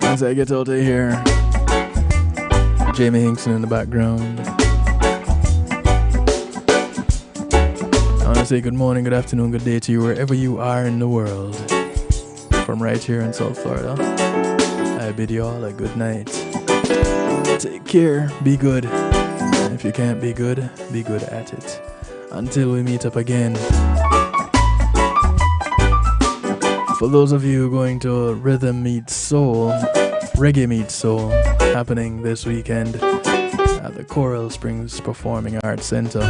As I get out of here, Jamie Hinkson in the background. I want to say good morning, good afternoon, good day to you wherever you are in the world. From right here in South Florida, I bid you all a good night. Take care, be good. And if you can't be good at it. Until we meet up again. For those of you going to Rhythm Meets Soul, Reggae Meets Soul, happening this weekend at the Coral Springs Performing Arts Center.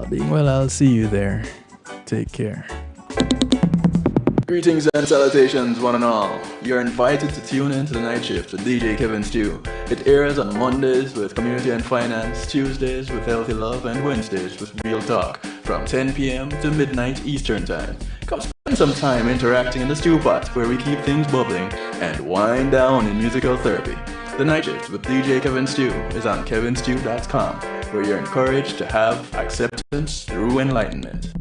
Being well, I'll see you there. Take care. Greetings and salutations, one and all. You're invited to tune in to the night shift with DJ Kevin Stew. It airs on Mondays with Community and Finance, Tuesdays with Healthy Love, and Wednesdays with Real Talk from 10 p.m. to midnight Eastern Time. Come spend some time interacting in the stew pot where we keep things bubbling and wind down in musical therapy. The night shift with DJ Kevin Stew is on kevinstew.com, where you're encouraged to have acceptance through enlightenment.